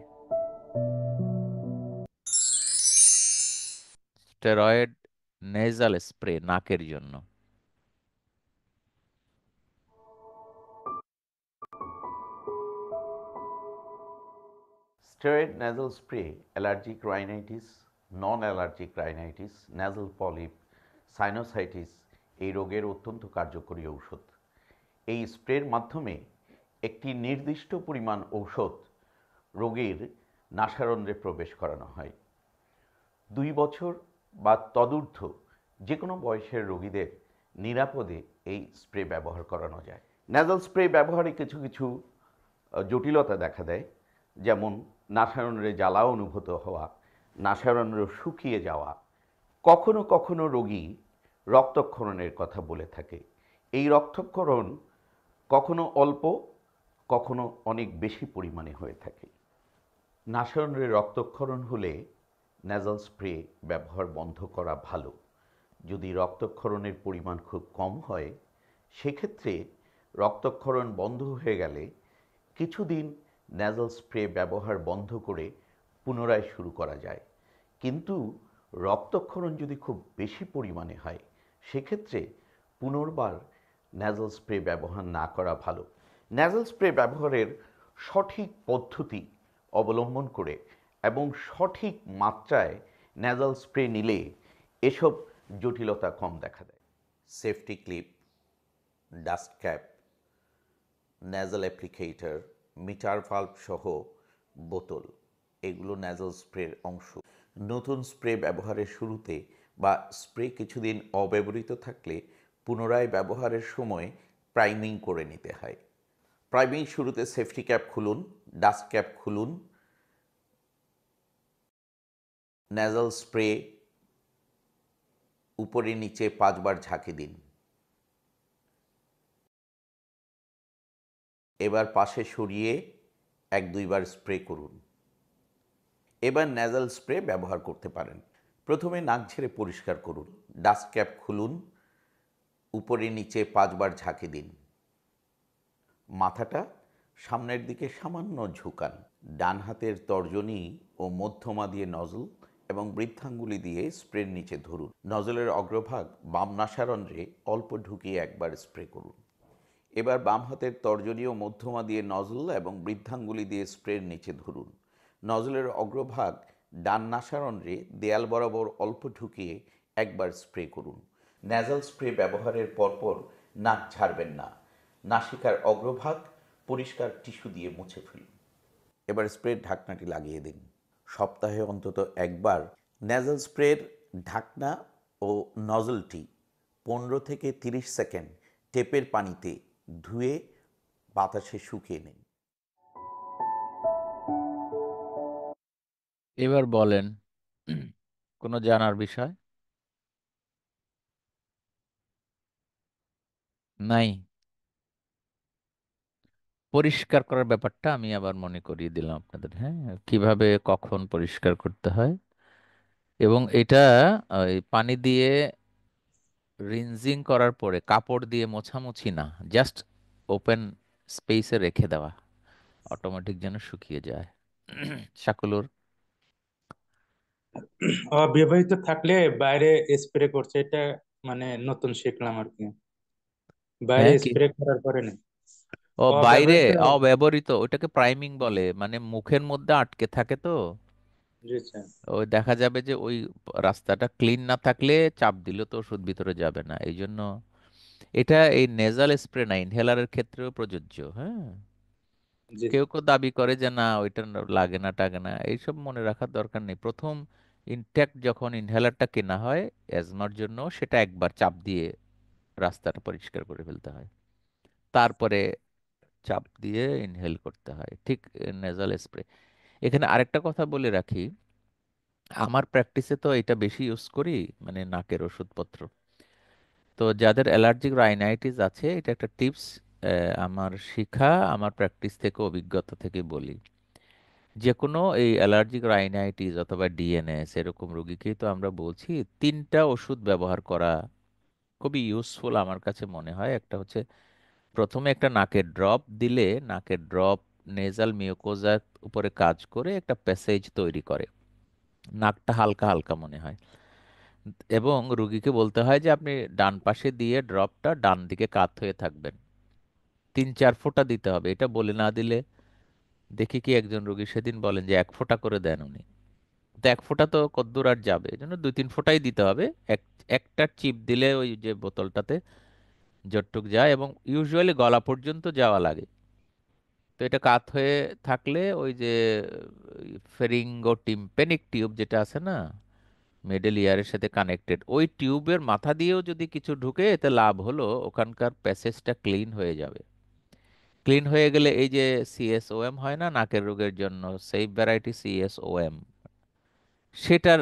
স্টেরয়েড নেজাল স্প্রে নাকের জন্য। Steroid nasal spray allergic rhinitis, নন allergic rhinitis, nasal polyp, sinusitis এই রোগের অত্যন্ত কার্যকরী ঔষধ। এই স্প্রের মাধ্যমে একটি নির্দিষ্ট পরিমাণ ঔষধ রোগীর নাসারন্ধ্রে প্রবেশ করানো হয়। 2 বছর বা তদূর্ধ্ব যে কোনো বয়সের রোগীদের নিরাপদে এই স্প্রে ব্যবহার করানো যায়। nasal স্প্রে ব্যবহারে কিছু কিছু জটিলতা দেখা দেয়, যেমন নাসারন্ধ্রে জ্বালা অনুভূত হওয়া, নাসারন্ধ্র শুকিয়ে যাওয়া। কখনো কখনো রোগী রক্তক্ষরণের কথা বলে থাকে। এই রক্তক্ষরণ কখনো অল্প, কখনো অনেক বেশি পরিমাণে হয়ে থাকে। নাসারন্ধ্রে রক্তক্ষরণ হলে nasal স্প্রে ব্যবহার বন্ধ করা ভালো। যদি রক্তক্ষরণের পরিমাণ খুব কম হয়, সেক্ষেত্রে রক্তক্ষরণ বন্ধ হয়ে গেলে কিছুদিন nasal স্প্রে ব্যবহার বন্ধ করে পুনরায় শুরু করা যায়। কিন্তু রক্তক্ষরণ যদি খুব বেশি পরিমাণে হয়, সেক্ষেত্রে পুনর্বার nasal স্প্রে ব্যবহার না করা ভালো। nasal স্প্রে ব্যবহারের সঠিক পদ্ধতি অবলম্বন করে এবং সঠিক মাত্রায় ন্যাজাল স্প্রে নিলে এসব জটিলতা কম দেখা দেয়। Safety clip, dust cap, nasal applicator, meter valve সহ বোতল, এগুলো ন্যাজাল স্প্রের অংশ। নতুন স্প্রে ব্যবহারের শুরুতে বা স্প্রে কিছুদিন অব্যবহৃত থাকলে পুনরায় ব্যবহারের সময় প্রাইমিং করে নিতে হয়। প্রাইমিং শুরুতে সেফটি ক্যাপ খুলুন, ডাস্ট ক্যাপ খুলুন, ন্যাজাল স্প্রে উপরে নিচে 5 বার ঝাঁকি দিন। এবার পাশে সরিয়ে 1-2 বার স্প্রে করুন। এবার ন্যাজাল স্প্রে ব্যবহার করতে পারেন। প্রথমে নাক ঝেড়ে পরিষ্কার করুন, ডাস্ট ক্যাপ খুলুন, উপরে নিচে 5 বার ঝাঁকি দিন। মাথাটা সামনের দিকে সামান্য ঝুঁকান। ডান হাতের তর্জনী ও মধ্যমা দিয়ে নজল এবং বৃদ্ধাঙ্গুলি দিয়ে স্প্রের নিচে ধরুন। নজলের অগ্রভাগ বাম নাসারন্ধ্রে অল্প ঢুকিয়ে একবার স্প্রে করুন। এবার বাম হাতের তর্জনী ও মধ্যমা দিয়ে নজল এবং বৃদ্ধাঙ্গুলি দিয়ে স্প্রের নিচে ধরুন। নজলের অগ্রভাগ ডান নাসারন্ধ্রে দেয়াল বরাবর অল্প ঢুকিয়ে একবার স্প্রে করুন। ন্যাজাল স্প্রে ব্যবহারের পরপর নাক ঝাড়বেন না। নাসিকার অগ্রভাগ পরিষ্কার টিস্যু দিয়ে মুছে ফেলুন। এবার স্প্রের ঢাকনাটি লাগিয়ে দিন। সপ্তাহে অন্তত একবার ন্যাজাল স্প্রের ঢাকনা ও নজলটি 15 থেকে 30 সেকেন্ড টেপের পানিতে ধুয়ে বাতাসে শুকিয়ে নিন। এবার বলেন কোনো জানার বিষয় নাই? পরিষ্কার করার ব্যাপারটা আমি আবার মনে করিয়ে দিলাম আপনাদের, হ্যাঁ, কিভাবে কখন পরিষ্কার করতে হয়। এবং এটা ওই পানি দিয়ে রিনজিং করার পরে কাপড় দিয়ে মোছামুছি না, জাস্ট ওপেন স্পেসে রেখে দেওয়া, অটোমেটিক যেন শুকিয়ে যায়। শাকুলুর? অব্যবহৃত থাকলে বাইরে স্প্রে করছে, এটা মানে নতুন শিখলাম আর কি, বাইরে হ্যাঁ, কি? স্প্রে করার পরে না। ও, বাইরে অব্যবহৃত। অব্যবহৃত, ওটাকে প্রাইমিং বলে, মানে মুখের মধ্যে আটকে থাকে তো। জি স্যার। ওই দেখা যাবে যে ওই রাস্তাটা ক্লিন না থাকলে চাপ দিলে তো ওষুধ ভিতরে যাবে না, এই জন্য এটা এই নেজাল স্প্রে না, ইনহেলারের ক্ষেত্রেও প্রযোজ্য। হ্যাঁ, জি কেউ কেউ দাবি করে যে না ওইটা লাগে না টাগে না, এইসব মনে রাখার দরকার নেই। প্রথম ইনট্যাক্ট যখন ইনহেলারটা কেনা হয় অ্যাজমার জন্য, সেটা একবার চাপ দিয়ে রাস্তাটা পরিষ্কার করে ফেলতে হয়, তারপরে চাপ দিয়ে ইনহেল করতে হয়, ঠিক নেজাল স্প্রে। এখানে আরেকটা কথা বলে রাখি, আমার প্র্যাকটিসে তো এটা বেশি ইউজ করি, মানে নাকের ওষুধপত্র। তো যাদের অ্যালার্জিক রাইনাইটিস আছে, এটা একটা টিপস আমার শিখা, আমার প্র্যাকটিস থেকে, অভিজ্ঞতা থেকে বলি। যে কোনো এই অ্যালার্জিক রাইনাইটিস অথবা ডিএনএস এরকম রোগীকেই তো আমরা বলছি 3টা ওষুধ ব্যবহার করা খুবই ইউজফুল আমার কাছে মনে হয়। একটা হচ্ছে, প্রথমে একটা নাকের ড্রপ দিলে, নাকের ড্রপ নেজাল মিউকোজার উপরে কাজ করে একটা প্যাসেজ তৈরি করে, নাকটা হালকা হালকা মনে হয়। এবং রুগীকে বলতে হয় যে আপনি ডান পাশে দিয়ে ড্রপটা ডান দিকে কাত হয়ে থাকবেন, 3-4 ফোঁটা দিতে হবে। এটা বলে না দিলে, দেখি কি একজন রুগী সেদিন বলেন যে 1 ফোঁটা করে দেন উনি। তো 1 ফোঁটা তো কদ্দূর আর যাবে, এই জন্য 2-3 ফোঁটাই দিতে হবে। একটা চিপ দিলে ওই যে বোতলটাতে যতটুক যায়, এবং ইউজুয়ালি গলা পর্যন্ত যাওয়া লাগে। তো এটা কাত হয়ে থাকলে ওই যে ফেরিঙ্গোটিম্পেনিক টিউব যেটা আছে না, মিডল ইয়ারের সাথে কানেক্টেড, ওই টিউবের মাথা দিয়েও যদি কিছু ঢুকে, এতে লাভ হলো ওখানকার প্যাসেজটা ক্লিন হয়ে যাবে। ক্লিন হয়ে গেলে এই যে সিএসওএম হয় না নাকের রোগের জন্য, সেই ভ্যারাইটি সিএসওএম, সেটার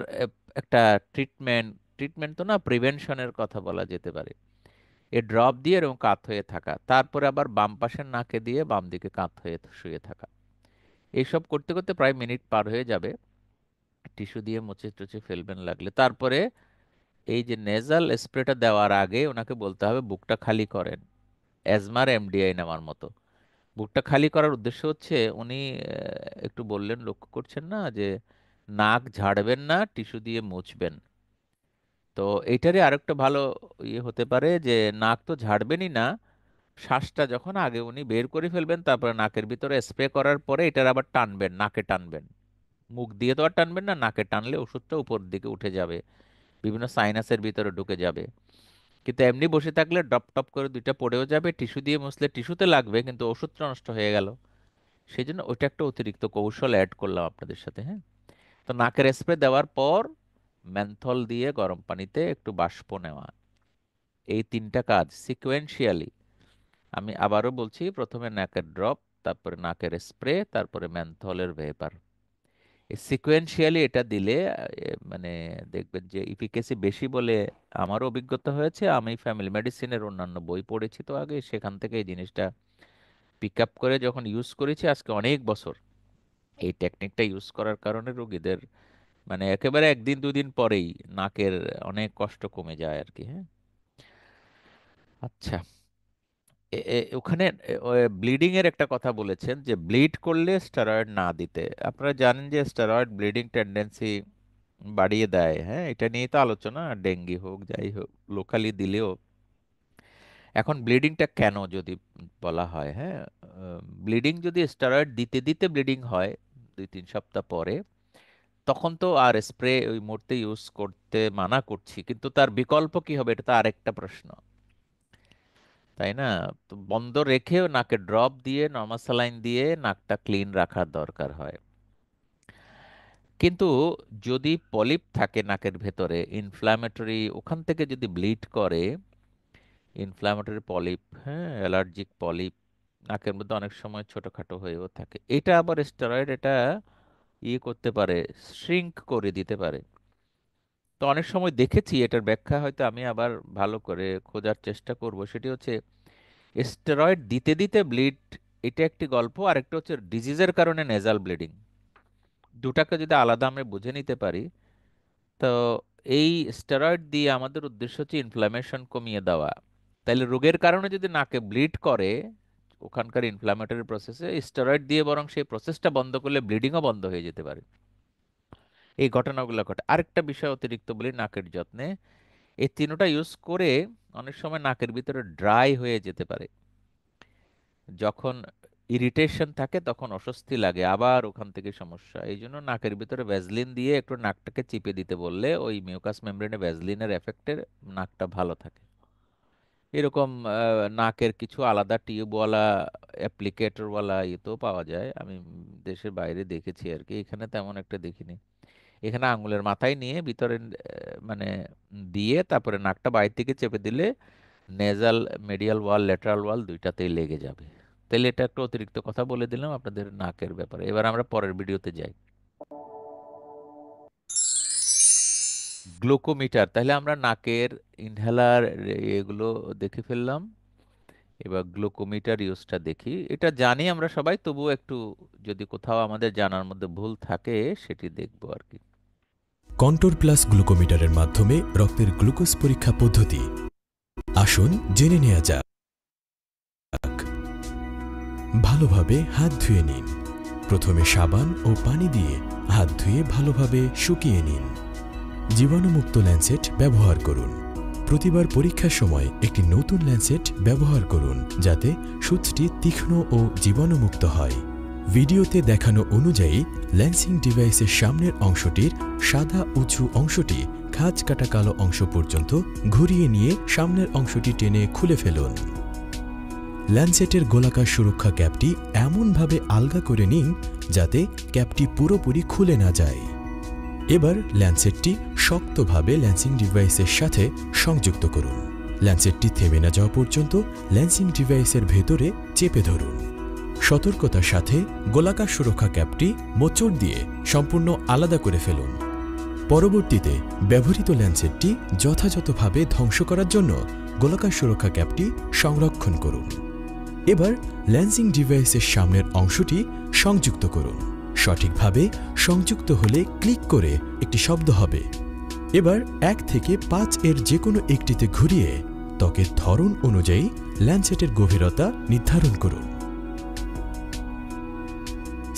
একটা ট্রিটমেন্ট, ট্রিটমেন্ট তো না, প্রিভেনশনের কথা বলা যেতে পারে। এ ড্রপ দিয়ে এরকম কাত হয়ে থাকা, তারপরে আবার বাম পাশের নাকে দিয়ে বাম দিকে কাত হয়ে শুয়ে থাকা, এইসব করতে করতে প্রায় মিনিট পার হয়ে যাবে। টিস্যু দিয়ে মুছে টুছে ফেলবেন লাগলে। তারপরে এই যে নেজাল স্প্রেটা দেওয়ার আগে ওনাকে বলতে হবে বুকটা খালি করেন, অ্যাজমার এমডিআই নেওয়ার মতো। বুকটা খালি করার উদ্দেশ্য হচ্ছে, উনি একটু বললেন, লক্ষ্য করছেন না যে নাক ঝাড়বেন না, টিস্যু দিয়ে মুছবেন। তো এইটারই আরেকটা ভালো ইয়ে হতে পারে যে নাক তো ঝাড়বেনই না, শ্বাসটা যখন আগে উনি বের করে ফেলবেন, তারপরে নাকের ভিতরে স্প্রে করার পরে এটার আবার টানবেন, নাকে টানবেন। মুখ দিয়ে তো আর টানবেন না, নাকে টানলে ওষুধটা উপর দিকে উঠে যাবে, বিভিন্ন সাইনাসের ভিতরে ঢুকে যাবে। কিন্তু এমনি বসে থাকলে ডপ টপ করে দুইটা পড়েও যাবে, টিস্যু দিয়ে মুছলে টিস্যুতে লাগবে, কিন্তু ওষুধটা নষ্ট হয়ে গেল। সেই জন্য ওইটা একটা অতিরিক্ত কৌশল অ্যাড করলাম আপনাদের সাথে, হ্যাঁ। তো নাকের স্প্রে দেওয়ার পর মেন্থল দিয়ে গরম পানিতে একটু বাষ্প নেওয়া, এই তিনটা কাজ সিকোয়েন্সিয়ালি। আমি আবারও বলছি, প্রথমে নাকের ড্রপ, তারপরে নাকের স্প্রে, তারপরে মেন্থলের ভেপার। এই সিকোয়েন্সিয়ালি এটা দিলে মানে দেখবেন যে ইফিকেসি বেশি বলে আমারও অভিজ্ঞতা হয়েছে। আমি ফ্যামিলি মেডিসিনের অন্যান্য বই পড়েছি তো আগে, সেখান থেকে এই জিনিসটা পিক আপ করে যখন ইউজ করেছি আজকে অনেক বছর, এই টেকনিকটা ইউজ করার কারণে রোগীদের মানে একেবারে একদিন দুদিন পরেই নাকের অনেক কষ্ট কমে যায় আর কি, হ্যাঁ। আচ্ছা, ওখানে ব্লিডিং এর একটা কথা বলেছেন যে ব্লিড করলে স্টেরয়েড না দিতে। আপনারা জানেন যে স্টেরয়েড ব্লিডিং টেন্ডেন্সি বাড়িয়ে দেয়, হ্যাঁ। এটা নিয়ে তো আলোচনা, ডেঙ্গি হোক যাই হোক লোকালি দিলেও। এখন ব্লিডিংটা কেন যদি বলা হয়, হ্যাঁ, ব্লিডিং যদি স্টেরয়েড দিতে দিতে ব্লিডিং হয় 2-3 সপ্তাহ পরে, তখন তো আর স্প্রে ওই মুহূর্তে ইউজ করতে মানা করছি, কিন্তু তার বিকল্প কি হবে এটা তো আরেকটা প্রশ্ন, তাই না? তো বন্ধ রেখেও নাকে ড্রপ দিয়ে নরমাল স্যালাইন দিয়ে নাকটা ক্লিন রাখার দরকার হয়। কিন্তু যদি পলিপ থাকে নাকের ভেতরে ইনফ্ল্যামেটরি, ওখান থেকে যদি ব্লিড করে, ইনফ্ল্যামেটরি পলিপ, হ্যাঁ, অ্যালার্জিক পলিপ নাকের মধ্যে অনেক সময় ছোটখাটো হয়েও থাকে, এটা আবার স্টেরয়েড এটা করতে পারে, শ্রিঙ্ক করে দিতে পারে। তো অনেক সময় দেখেছি, এটার ব্যাখ্যা হয়তো আমি আবার ভালো করে খোঁজার চেষ্টা করব, সেটি হচ্ছে স্টেরয়েড দিতে দিতে ব্লিড, এটা একটি গল্প, আর একটা হচ্ছে ডিজিজের কারণে নেজাল ব্লিডিং। দুটাকে যদি আলাদা আমরা বুঝে নিতে পারি, তো এই স্টেরয়েড দিয়ে আমাদের উদ্দেশ্য হচ্ছে ইনফ্ল্যামেশন কমিয়ে দেওয়া। তাহলে রোগের কারণে যদি নাকে ব্লিড করে ওখানকার ইনফ্ল্যামেটরি প্রসেসে, স্টেরয়েড দিয়ে বরং সেই প্রসেসটা বন্ধ করলে ব্লিডিংও বন্ধ হয়ে যেতে পারে। এই ঘটনাগুলো ঘটে। আরেকটা বিষয় অতিরিক্ত বলি নাকের যত্নে, এই তিনটা ইউজ করে অনেক সময় নাকের ভিতরে ড্রাই হয়ে যেতে পারে। যখন ইরিটেশন থাকে তখন অস্বস্তি লাগে, আবার ওখান থেকে সমস্যা। এই জন্য নাকের ভিতরে ভ্যাসলিন দিয়ে একটু নাকটাকে চিপে দিতে বললে ওই মিউকাস মেমব্রেনে ভ্যাসলিনের এফেক্টে নাকটা ভালো থাকে। এরকম নাকের কিছু আলাদা টিউবওয়ালা অ্যাপ্লিকেটরওয়ালা ইয়েতেও পাওয়া যায়, আমি দেশের বাইরে দেখেছি আর কি, এখানে তেমন একটা দেখিনি। এখানে আঙুলের মাথায় নিয়ে ভিতরে মানে দিয়ে তারপরে নাকটা বাইরে থেকে চেপে দিলে নেজাল মেডিয়াল ওয়াল ল্যাটারাল ওয়াল দুইটাতেই লেগে যাবে। তাহলে এটা একটা অতিরিক্ত কথা বলে দিলাম আপনাদের নাকের ব্যাপারে। এবার আমরা পরের ভিডিওতে যাই। গ্লুকোমিটার, তাহলে আমরা নাকের ইনহেলার এগুলো দেখে ফেললাম, এবার গ্লুকোমিটার ইউজটা দেখি। এটা জানি আমরা সবাই, তবুও একটু যদি কোথাও আমাদের জানার মধ্যে ভুল থাকে সেটি দেখবো আর কি। কন্ট্রোল প্লাস গ্লুকোমিটারের মাধ্যমে রক্তের গ্লুকোজ পরীক্ষা পদ্ধতি আসুন জেনে নেওয়া যাক। ভালোভাবে হাত ধুয়ে নিন। প্রথমে সাবান ও পানি দিয়ে হাত ধুয়ে ভালোভাবে শুকিয়ে নিন। জীবাণুমুক্ত ল্যান্সেট ব্যবহার করুন। প্রতিবার পরীক্ষার সময় একটি নতুন ল্যান্সেট ব্যবহার করুন যাতে সূচটি তীক্ষ্ণ ও জীবাণুমুক্ত হয়। ভিডিওতে দেখানো অনুযায়ী ল্যান্সিং ডিভাইসের সামনের অংশটির সাদা উঁচু অংশটি খাঁজ কাটা কালো অংশ পর্যন্ত ঘুরিয়ে নিয়ে সামনের অংশটি টেনে খুলে ফেলুন। ল্যান্সেটের গোলাকার সুরক্ষা ক্যাপটি এমনভাবে আলগা করে নিন যাতে ক্যাপটি পুরোপুরি খুলে না যায়। এবার ল্যান্সেটটি শক্তভাবে ল্যান্সিং ডিভাইসের সাথে সংযুক্ত করুন। ল্যান্সেটটি থেমে না যাওয়া পর্যন্ত ল্যান্সিং ডিভাইসের ভেতরে চেপে ধরুন। সতর্কতার সাথে গোলাকার সুরক্ষা ক্যাপটি মোচড় দিয়ে সম্পূর্ণ আলাদা করে ফেলুন। পরবর্তীতে ব্যবহৃত ল্যান্সেটটি যথাযথভাবে ধ্বংস করার জন্য গোলাকার সুরক্ষা ক্যাপটি সংরক্ষণ করুন। এবার ল্যান্সিং ডিভাইসের সামনের অংশটি সংযুক্ত করুন। সঠিকভাবে সংযুক্ত হলে ক্লিক করে একটি শব্দ হবে। এবার 1 থেকে 5 এর যে কোনো একটিতে ঘুরিয়ে ত্বকের ধরন অনুযায়ী ল্যান্সেটের গভীরতা নির্ধারণ করুন।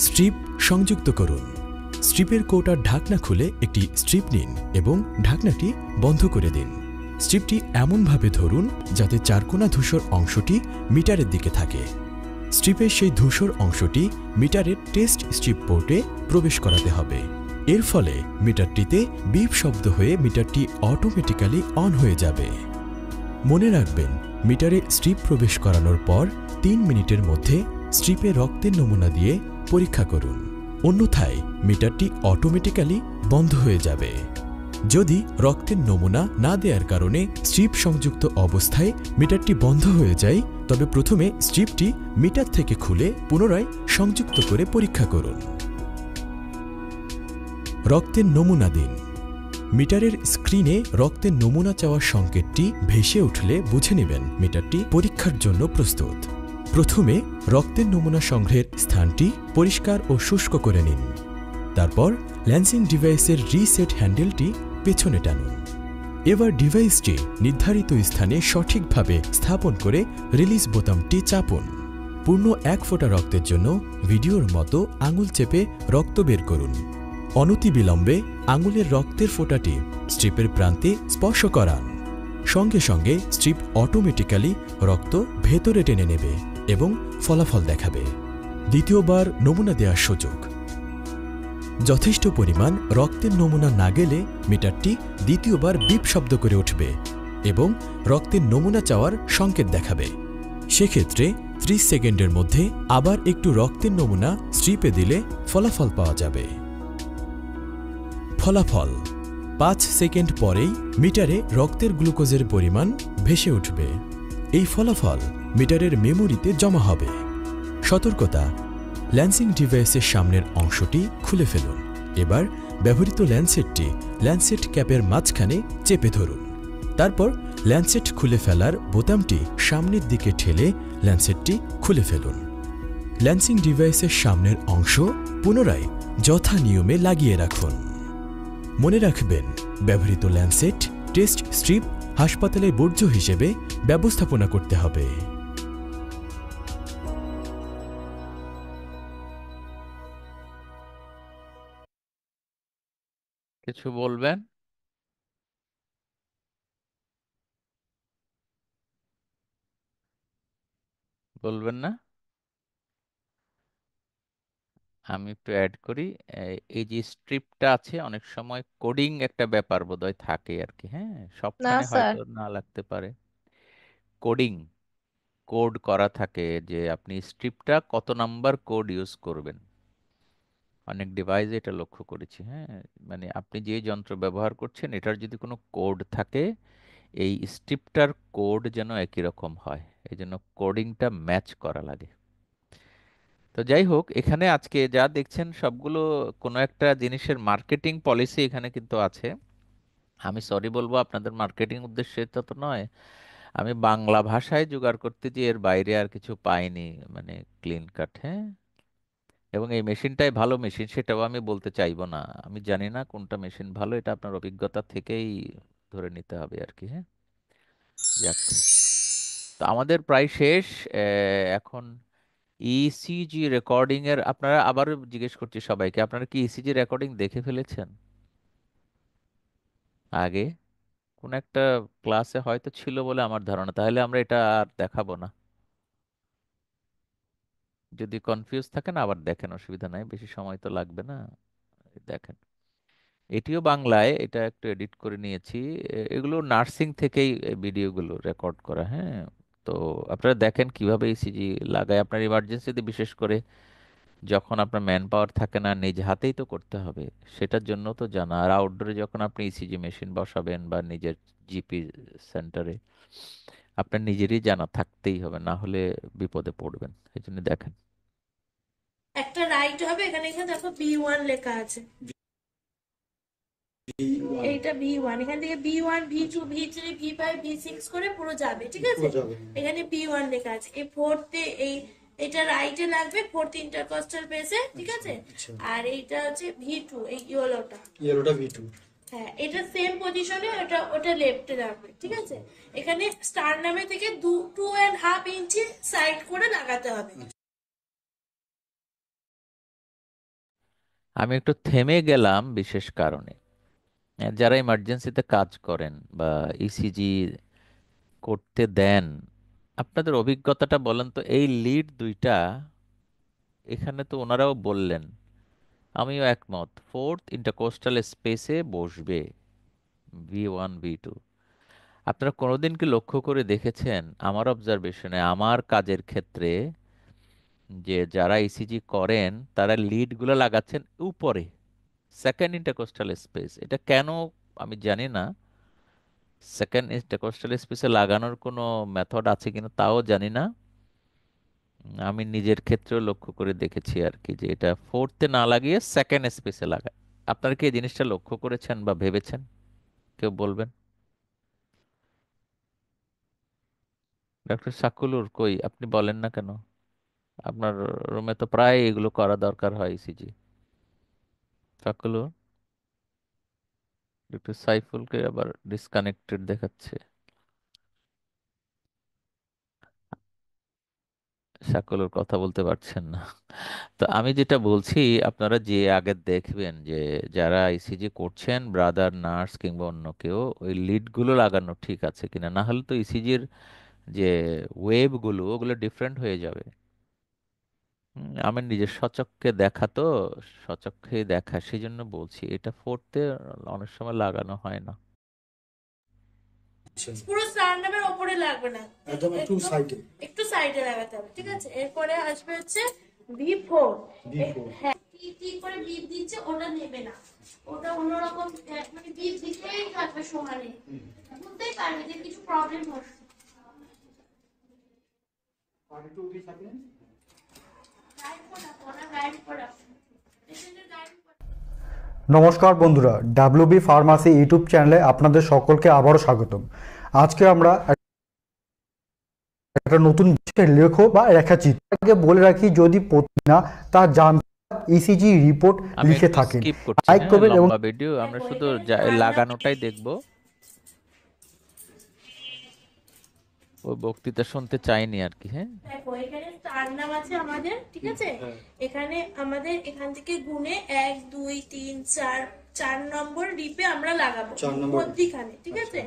স্ট্রিপ সংযুক্ত করুন। স্ট্রিপের কৌটার ঢাকনা খুলে একটি স্ট্রিপ নিন এবং ঢাকনাটি বন্ধ করে দিন। স্ট্রিপটি এমনভাবে ধরুন যাতে চারকোনা ধূসর অংশটি মিটারের দিকে থাকে। স্ট্রিপের সেই ধূসর অংশটি মিটারের টেস্ট স্ট্রিপ পোর্টে প্রবেশ করাতে হবে। এর ফলে মিটারটিতে বিপ শব্দ হয়ে মিটারটি অটোমেটিক্যালি অন হয়ে যাবে। মনে রাখবেন, মিটারে স্ট্রিপ প্রবেশ করানোর পর 3 মিনিটের মধ্যে স্ট্রিপে রক্তের নমুনা দিয়ে পরীক্ষা করুন, অন্যথায় মিটারটি অটোমেটিক্যালি বন্ধ হয়ে যাবে। যদি রক্তের নমুনা না দেওয়ার কারণে স্ট্রিপ সংযুক্ত অবস্থায় মিটারটি বন্ধ হয়ে যায়, তবে প্রথমে স্ট্রিপটি মিটার থেকে খুলে পুনরায় সংযুক্ত করে পরীক্ষা করুন। রক্তের নমুনা দিন। মিটারের স্ক্রিনে রক্তের নমুনা চাওয়ার সংকেতটি ভেসে উঠলে বুঝে নেবেন মিটারটি পরীক্ষার জন্য প্রস্তুত। প্রথমে রক্তের নমুনা সংগ্রহের স্থানটি পরিষ্কার ও শুষ্ক করে নিন। তারপর ল্যান্সিং ডিভাইসের রিসেট হ্যান্ডেলটি পেছনে টানুন। এবার ডিভাইসটি নির্ধারিত স্থানে সঠিকভাবে স্থাপন করে রিলিজ বোতামটি চাপুন। পূর্ণ 1 ফোঁটা রক্তের জন্য ভিডিওর মতো আঙুল চেপে রক্ত বের করুন। অনতিবিলম্বে আঙুলের রক্তের ফোঁটাটি স্ট্রিপের প্রান্তে স্পর্শ করান। সঙ্গে সঙ্গে স্ট্রিপ অটোমেটিক্যালি রক্ত ভেতরে টেনে নেবে এবং ফলাফল দেখাবে। দ্বিতীয়বার নমুনা দেওয়ার সুযোগ। যথেষ্ট পরিমাণ রক্তের নমুনা না গেলে মিটারটি দ্বিতীয়বার বিপ শব্দ করে উঠবে এবং রক্তের নমুনা চাওয়ার সংকেত দেখাবে। সেক্ষেত্রে 30 সেকেন্ডের মধ্যে আবার একটু রক্তের নমুনা স্ট্রিপে দিলে ফলাফল পাওয়া যাবে। ফলাফল 5 সেকেন্ড পরেই মিটারে রক্তের গ্লুকোজের পরিমাণ ভেসে উঠবে। এই ফলাফল মিটারের মেমোরিতে জমা হবে। সতর্কতা: ল্যান্সিং ডিভাইসের সামনের অংশটি খুলে ফেলুন। এবার ব্যবহৃত ল্যান্সেটটি ল্যান্সেট ক্যাপের মাঝখানে চেপে ধরুন। তারপর ল্যান্সেট খুলে ফেলার বোতামটি সামনের দিকে ঠেলে ল্যান্সেটটি খুলে ফেলুন। ল্যান্সিং ডিভাইসের সামনের অংশ পুনরায় যথা নিয়মে লাগিয়ে রাখুন। মনে রাখবেন, ব্যবহৃত ল্যান্সেট, টেস্ট স্ট্রিপ হাসপাতালে বর্জ্য হিসেবে ব্যবস্থাপনা করতে হবে। কিছু বলবেন? বলবেন না? আমি একটু অ্যাড করি। এই যে স্ট্রিপটা আছে, অনেক সময় কোডিং একটা ব্যাপার বোধহয় থাকে আর কি। হ্যাঁ, না সবখানে স্যার। হয়তো না লাগতে পারে। কোডিং, কোড করা থাকে যে আপনি স্ট্রিপটা কত নাম্বার কোড ইউজ করবেন। অনেক ডিভাইসে এটা লক্ষ্য করেছি। হ্যাঁ, মানে আপনি যে যন্ত্র ব্যবহার করছেন এটার যদি কোনো কোড থাকে, এই স্ট্রিপটার কোড যেন একই রকম হয়। এই জন্য কোডিংটা ম্যাচ করা লাগে। তো যাই হোক, এখানে আজকে যা দেখছেন সবগুলো কোনো একটা জিনিসের মার্কেটিং পলিসি এখানে কিন্তু আছে। আমি সরি বলবো, আপনাদের মার্কেটিং উদ্দেশ্যে তো তো নয়। আমি বাংলা ভাষায় জোগাড় করতে যে এর বাইরে আর কিছু পাইনি, মানে ক্লিন কাট। হ্যাঁ, এবং এই মেশিনটাই ভালো মেশিন সেটাও আমি বলতে চাইবো না। আমি জানি না কোনটা মেশিন ভালো, এটা আপনার অভিজ্ঞতা থেকেই ধরে নিতে হবে আর কি। হ্যাঁ, যাক, তো আমাদের প্রায় শেষ। এখন ইসিজি রেকর্ডিং এর আপনারা, আবারও জিজ্ঞেস করছি সবাইকে, আপনারা কি ইসিজি রেকর্ডিং দেখে ফেলেছেন আগে? কোন একটা ক্লাসে হয়তো ছিল বলে আমার ধারণা, তাহলে আমরা এটা আর দেখাবো না। যদি কনফিউজ থাকেন আবার দেখেন, অসুবিধা নাই, বেশি সময় তো লাগবে না। দেখেন, এটিও বাংলায়, এটা একটু এডিট করে নিয়েছি। এগুলো নার্সিং থেকেই ভিডিওগুলো রেকর্ড করা। হ্যাঁ, তো আপনারা দেখেন কিভাবে ইসিজি লাগায় আপনার ইমার্জেন্সিতে, বিশেষ করে যখন আপনার ম্যান পাওয়ার থাকে না, নিজ হাতেই তো করতে হবে, সেটার জন্য তো জানা। আর আউটডোরে যখন আপনি ইসিজি মেশিন বসাবেন বা নিজের জিপি সেন্টারে, আপনার নিজেরই জানা থাকতেই হবে, না হলে বিপদে পড়বেন। এই জন্য দেখেন। একটা রাইট হবে, এখানে এখানে দেখো B1 লেখা আছে, এইটা B1, এখান থেকে B1 B2 B3 B5 B6 করে পুরো যাবে, ঠিক আছে? এখানে B1 লেখা আছে। এই ফোর্থে এটা রাইটে লাগবে, ফোর্থ ইন্টারকস্টাল পেসে, ঠিক আছে? আর এইটা হচ্ছে V2, এই ইয়েলোটা V2। হ্যাঁ, এটা সেম পজিশনে, ওটা লেফটে যাবে, ঠিক আছে? এখানে স্টার নামে থেকে 2.5 ইঞ্চি সাইড করে লাগাতে হবে। আমি একটু থেমে গেলাম বিশেষ কারণে। যারা ইমার্জেন্সিতে কাজ করেন বা ইসিজি করতে দেন, আপনাদের অভিজ্ঞতাটা বলেন তো। এই লিড দুইটা এখানে তো ওনারাও বললেন, আমিও একমত, ফোর্থ ইন্টারকোস্টাল স্পেসে বসবে, V1 V2। আপনারা কোনোদিন কি লক্ষ্য করে দেখেছেন, আমার অবজারভেশনে, আমার কাজের ক্ষেত্রে, যে যারা ইসিজি করেন তারা লিডগুলো লাগাচ্ছেন উপরে, সেকেন্ড ইন্টারকোস্টাল স্পেস। এটা কেন আমি জানি না। সেকেন্ড ইন্টারকোস্টাল স্পেসে লাগানোর কোনো মেথড আছে কিনা তাও জানি না। আমি নিজের ক্ষেত্রেও লক্ষ্য করে দেখেছি আর কি, যে এটা ফোর্থে না লাগিয়ে সেকেন্ড স্পেসে লাগায়। আপনারা কি এই জিনিসটা লক্ষ্য করেছেন বা ভেবেছেন? কেউ বলবেন? ডক্টর সাকুলুর কই, আপনি বলেন না কেন? আপনার রুমে তো প্রায় এগুলো করা দরকার হয়, ইসিজি। সাকুলুর, ডক্টর সাইফুলকে আবার ডিসকানেক্টেড দেখাচ্ছে। সাকুলুর কথা বলতে পারছেন না। তো আমি যেটা বলছি, আপনারা যে আগে দেখবেন যে যারা ইসিজি করছেন, ব্রাদার নার্স কিংবা অন্য কেউ, ওই লিডগুলো লাগানো ঠিক আছে কিনা। না হলে তো ইসিজির যে ওয়েভগুলো, ওগুলো ডিফারেন্ট হয়ে যাবে। আমি নিজের স্বচক্ষে দেখা তো, স্বচক্ষে দেখা, সেই জন্য বলছি এটা ফোর্থে অনেক সময় লাগানো হয় না। পুরো স্টারনামের ওপরে লাগবে না, একদম একটু সাইডে লাগাতে হবে, ঠিক আছে। এরপরে আসবে হচ্ছে V4। হ্যাঁ, কি করে বিপ দিচ্ছে ওটা নেবে না, ওটা অন্যরকম, মানে বিপ দিতেই থাকবে সমানে, বুঝতেই পারবে যে কিছু প্রবলেম হচ্ছে। নমস্কার বন্ধুরা, ডাব্লিউবি ফার্মাসি ইউটিউব চ্যানেলে আপনাদের সকলকে আবারও স্বাগতম। আজকে আমরা একটা নতুন বিষয় লেখো বা রেখাচিত্র আগে বলে রাখি, যদি না তা জানতে ইসিজি রিপোর্ট আমি লিখে একটু থাকেন, স্কিপ করছি, লাইক করবেন এবং লম্বা ভিডিও, আমরা শুধু লাগানোটাই দেখব। ওই বক্তৃতা শুনতে চাইনি আর কি। হ্যাঁ, দেখো এখানে স্টারনাম আছে আমাদের, ঠিক আছে। এখানে আমাদের এখান থেকে গুনে 1 2 3 4 4 নম্বর রিপে আমরা লাগাবো মধ্যিখানে, ঠিক আছে।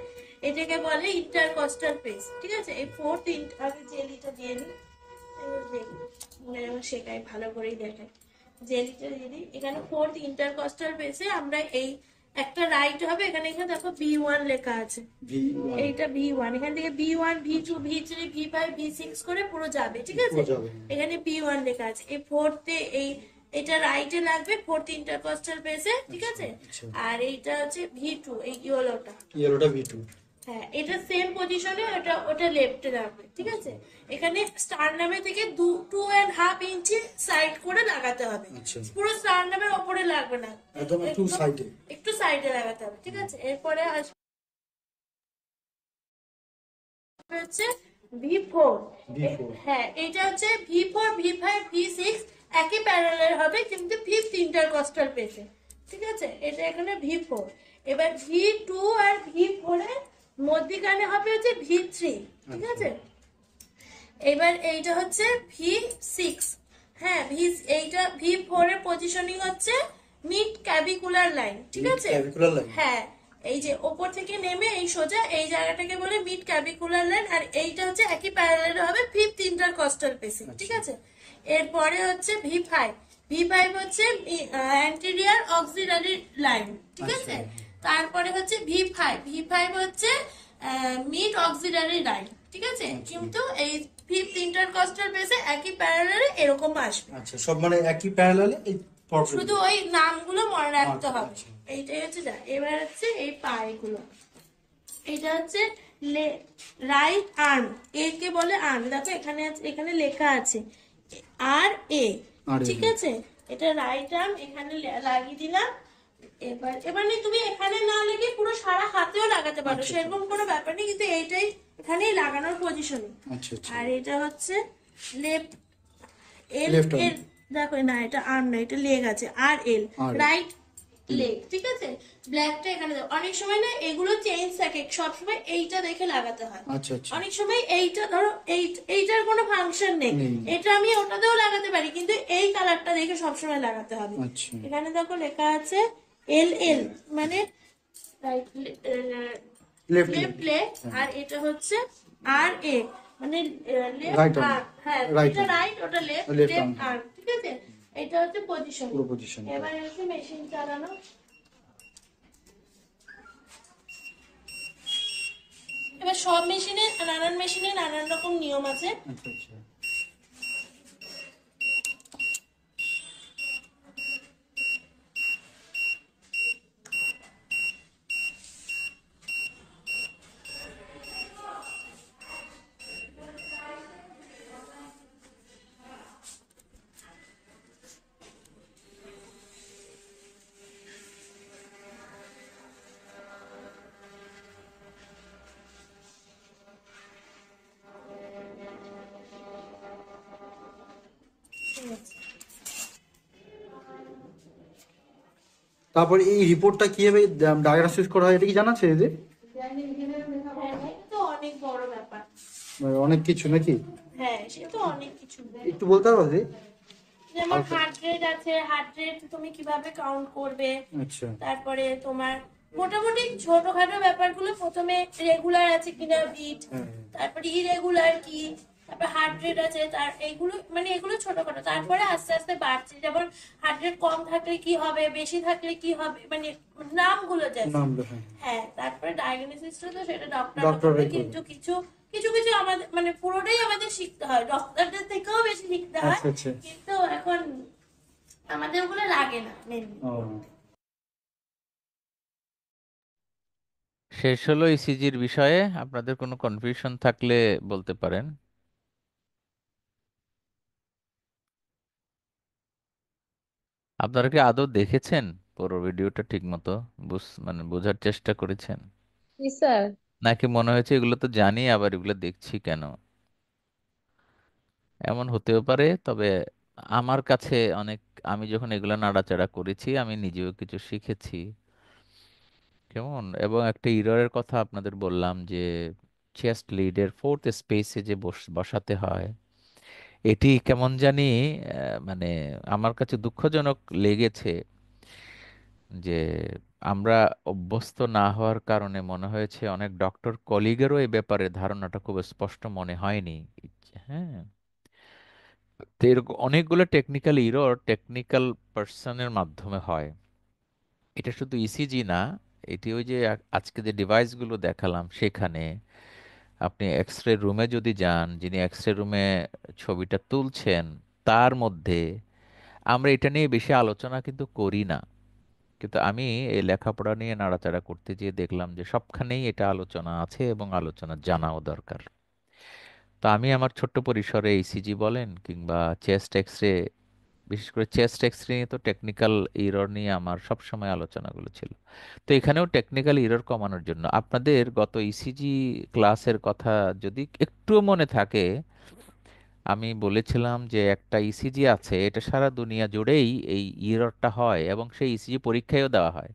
এটাকে বলে ইন্টারকস্টাল পেস, ঠিক আছে। এই ফোর্থ আগে জেলিটা দিয়ে নিই, সেটাই ভালো করেই দেখাই। জেলিটা দিয়ে দিই। এখানে ফোর্থ ইন্টারকস্টাল পেসে আমরা এই একটা রাইট হবে, এখানে এখানে দেখো V1 লেখা আছে, এইটা V1। এখান থেকে V1 V2 V3 V5 V6 করে পুরো যাবে, ঠিক আছে। এখানে V1 লেখা আছে। এই ফোর্থে এটা রাইটে লাগবে, ফোর্থ ইন্টারকস্টাল পেসে, ঠিক আছে। আর এইটা হচ্ছে V2, এই ইয়েলোটা V2। হ্যাঁ, এটা সেম পজিশনে, ওটা লেফটে রাখবে, ঠিক আছে। এখানে স্টারনামে থেকে 2.5 ইঞ্চি সাইড করে লাগাতে হবে, পুরো স্টারনামের ওপরে লাগবে না, একদম একটু সাইডে লাগাতে হবে, ঠিক আছে। এরপরে হচ্ছে V4। হ্যাঁ, এটা হচ্ছে V4 V5 V6 একই প্যারালাল হবে, কিন্তু ফিফথ ইন্টারকস্টাল পেসে, ঠিক আছে। এটা এখানে V4। এবার V2 আর V4 এর মধ্যখানে হবে হচ্ছে V3, ঠিক আছে। এবার এইটা হচ্ছে V6। হ্যাঁ, এইটা V4 এর পজিশনিং হচ্ছে মিড ক্যাভিকুলার লাইন, ঠিক আছে। হ্যাঁ, এই যে ওপর থেকে নেমে এই সোজা এই জায়গাটাকে বলে মিড ক্যাভিকুলার লাইন, আর এইটা হচ্ছে একই প্যারালাল হবে ফিফথ ইন্টারকস্টাল পেসে, ঠিক আছে। এরপরে হচ্ছে V5 হচ্ছে অ্যান্টেরিয়র অক্সিলারি লাইন, ঠিক আছে। তারপরে হচ্ছে V5 হচ্ছে মিড অক্সিলারি লাইন, ঠিক আছে। কিন্তু এই ফিফথ ইন্টারকস্টাল পেসে একই প্যারালালে এরকম আসবে। আচ্ছা, সব মানে একই প্যারালালে, এই শুধু ওই নামগুলো মনে রাখতে হবে। এইটাই হচ্ছে যা। এবার হচ্ছে এই পায়েগুলো, এটা হচ্ছে রাইট আর্ম, একে বলে আর্ম। দেখো এখানে লেখা আছে RA, ঠিক আছে। এটা রাইট আর্ম, এখানে লাগিয়ে দিলাম। এবার তুমি এখানে না লিখে পুরো সারা হাতেও লাগাতে পারো, সেরকম কোনো ব্যাপার নেই, কিন্তু এইটাই এখানেই লাগানোর পজিশন। আর এটা হচ্ছে লেফট এল, দেখো না এটা আর্ম না, এটা লেগ আছে, RL রাইট লেগ, ঠিক আছে। ব্ল্যাকটা এখানে দাও। অনেক সময় না এগুলো চেঞ্জ থাকে, সবসময় এইটা দেখে লাগাতে হয়। অনেক সময় এইটা ধরো এইটার কোনো ফাংশন নেই, এটা আমি ওটাতেও লাগাতে পারি, কিন্তু এই কালারটা দেখে সবসময় লাগাতে হবে। এখানে দেখো লেখা আছে LL, মানে রাইট লেফট লেফট লেগ, আর এটা হচ্ছে আর এ, মানে রাইট লেফট আর্ম, আর্ম। হ্যাঁ, রাইট এটা আর্ম, রাইট, ওটা left, left arm, left arm, ঠিক আছে। এটা হচ্ছে পজিশন। পুরো পজিশন। এবার হচ্ছে মেশিন চালানো। এবার সব মেশিনে, নানান মেশিনে নানান রকম নিয়ম আছে। আচ্ছা আচ্ছা। তারপর এই রিপোর্টটা কিভাবে ডায়াগনোসিস করা হয় এটা কি জানা আছে এদের? হ্যাঁ, এটা তো অনেক বড় ব্যাপার। মানে অনেক কিছু নাকি? হ্যাঁ, সে তো অনেক কিছু। একটু বলতে পারবো যে? যেমন হার্ট রেট আছে, হার্ট রেট তুমি কিভাবে কাউন্ট করবে। আচ্ছা। তারপরে তোমার মোটামুটি ছোটখাটো ব্যাপারগুলো, প্রথমে রেগুলার আছে কিনা বিট, তারপরে ইরেগুলার কি, তারপর হার্ট রেট আছে, তার এইগুলো মানে এগুলো ছোটখাটো। তারপরে আস্তে আস্তে বাড়ছে, যেমন হার্ট রেট কম থাকলে কি হবে, বেশি থাকলে কি হবে, মানে নামগুলো যায়। হ্যাঁ, তারপরে ডায়াগনোসিসটা তো সেটা ডক্টর করবে, কিন্তু কিছু কিছু কিছু আমাদের মানে পুরোটাই আমাদের শিখতে হয়, ডক্টরদের থেকেও বেশি শিখতে হয়। কিন্তু এখন আমাদের ওগুলো লাগে না মেনলি। শেষ হলো ইসিজির বিষয়ে। আপনাদের কোনো কনফিউশন থাকলে বলতে পারেন। আপনারা কি আদৌ দেখেছেন পুরো ভিডিওটা ঠিক মতো মানে বোঝার চেষ্টা করেছেন, জি স্যার। নাকি মনে হয়েছে এগুলো তো জানি আবার এগুলো দেখছি কেন? এমন হতেও পারে, তবে আমার কাছে অনেক, আমি যখন এগুলো নাড়াচাড়া করেছি আমি নিজেও কিছু শিখেছি। কেমন, এবং একটা ইররের কথা আপনাদের বললাম যে চেস্ট লিডের ফোর্থ স্পেসে যে বসাতে হয়, এটি কেমন জানি মানে আমার কাছে দুঃখজনক লেগেছে যে আমরা অভ্যস্ত না হওয়ার কারণে মনে হয়েছে অনেক ডক্টর কলিগেরও এই ব্যাপারে ধারণাটা খুব স্পষ্ট মনে হয়নি। হ্যাঁ, তো এরকম অনেকগুলো টেকনিক্যাল ইরর টেকনিক্যাল পার্সনের মাধ্যমে হয়। এটা শুধু ইসিজি না, এটি ওই যে আজকে যে ডিভাইসগুলো দেখালাম সেখানে আপনি এক্স রে রুমে যদি যান, যিনি এক্স রে রুমে ছবিটা তুলছেন তার মধ্যে আমরা এটা নিয়ে বেশি আলোচনা কিন্তু করি না। কিন্তু আমি এই লেখাপড়া নিয়ে নাড়াচাড়া করতে গিয়ে দেখলাম যে সবখানেই এটা আলোচনা আছে এবং আলোচনা জানাও দরকার। তো আমি আমার ছোট্ট পরিসরে ইসিজি বলেন কিংবা চেস্ট এক্স রে, বিশেষ করে চেস্ট এক্স রে নিয়ে তো টেকনিক্যাল ইরর নিয়ে আমার সব সময় আলোচনাগুলো ছিল। তো এখানেও টেকনিক্যাল ইরর কমানোর জন্য আপনাদের গত ইসিজি ক্লাসের কথা যদি একটুও মনে থাকে, আমি বলেছিলাম যে একটা ইসিজি আছে, এটা সারা দুনিয়া জুড়েই এই ইররটা হয় এবং সেই ইসিজি পরীক্ষায়ও দেওয়া হয়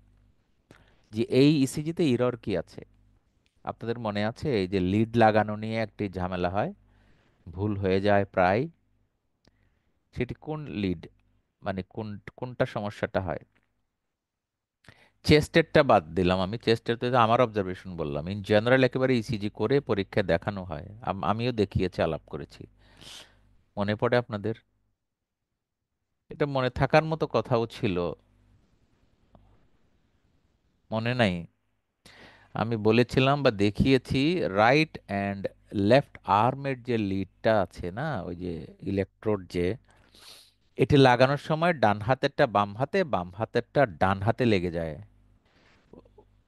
যে এই ইসিজিতে ইরর কি আছে। আপনাদের মনে আছে এই যে লিড লাগানো নিয়ে একটি ঝামেলা হয়, ভুল হয়ে যায় প্রায়। সেটি কোন লিড, মানে কোনটা সমস্যাটা হয়? চেস্টেরটা বাদ দিলাম, আমি চেস্টের তো আমার অবজারভেশন বললাম, ইন জেনারেল একেবারে ইসিজি করে পরীক্ষায় দেখানো হয়, আমিও দেখিয়েছি, আলাপ করেছি। মনে পড়ে আপনাদের? এটা মনে থাকার মতো কথাও ছিল, মনে নাই? আমি বলেছিলাম বা দেখিয়েছি রাইট অ্যান্ড লেফট আর্মের যে লিডটা আছে না, ওই যে ইলেকট্রোড, যে এটি লাগানোর সময় ডান হাতেরটা বাম হাতে, বাম হাতেরটা ডান হাতে লেগে যায়।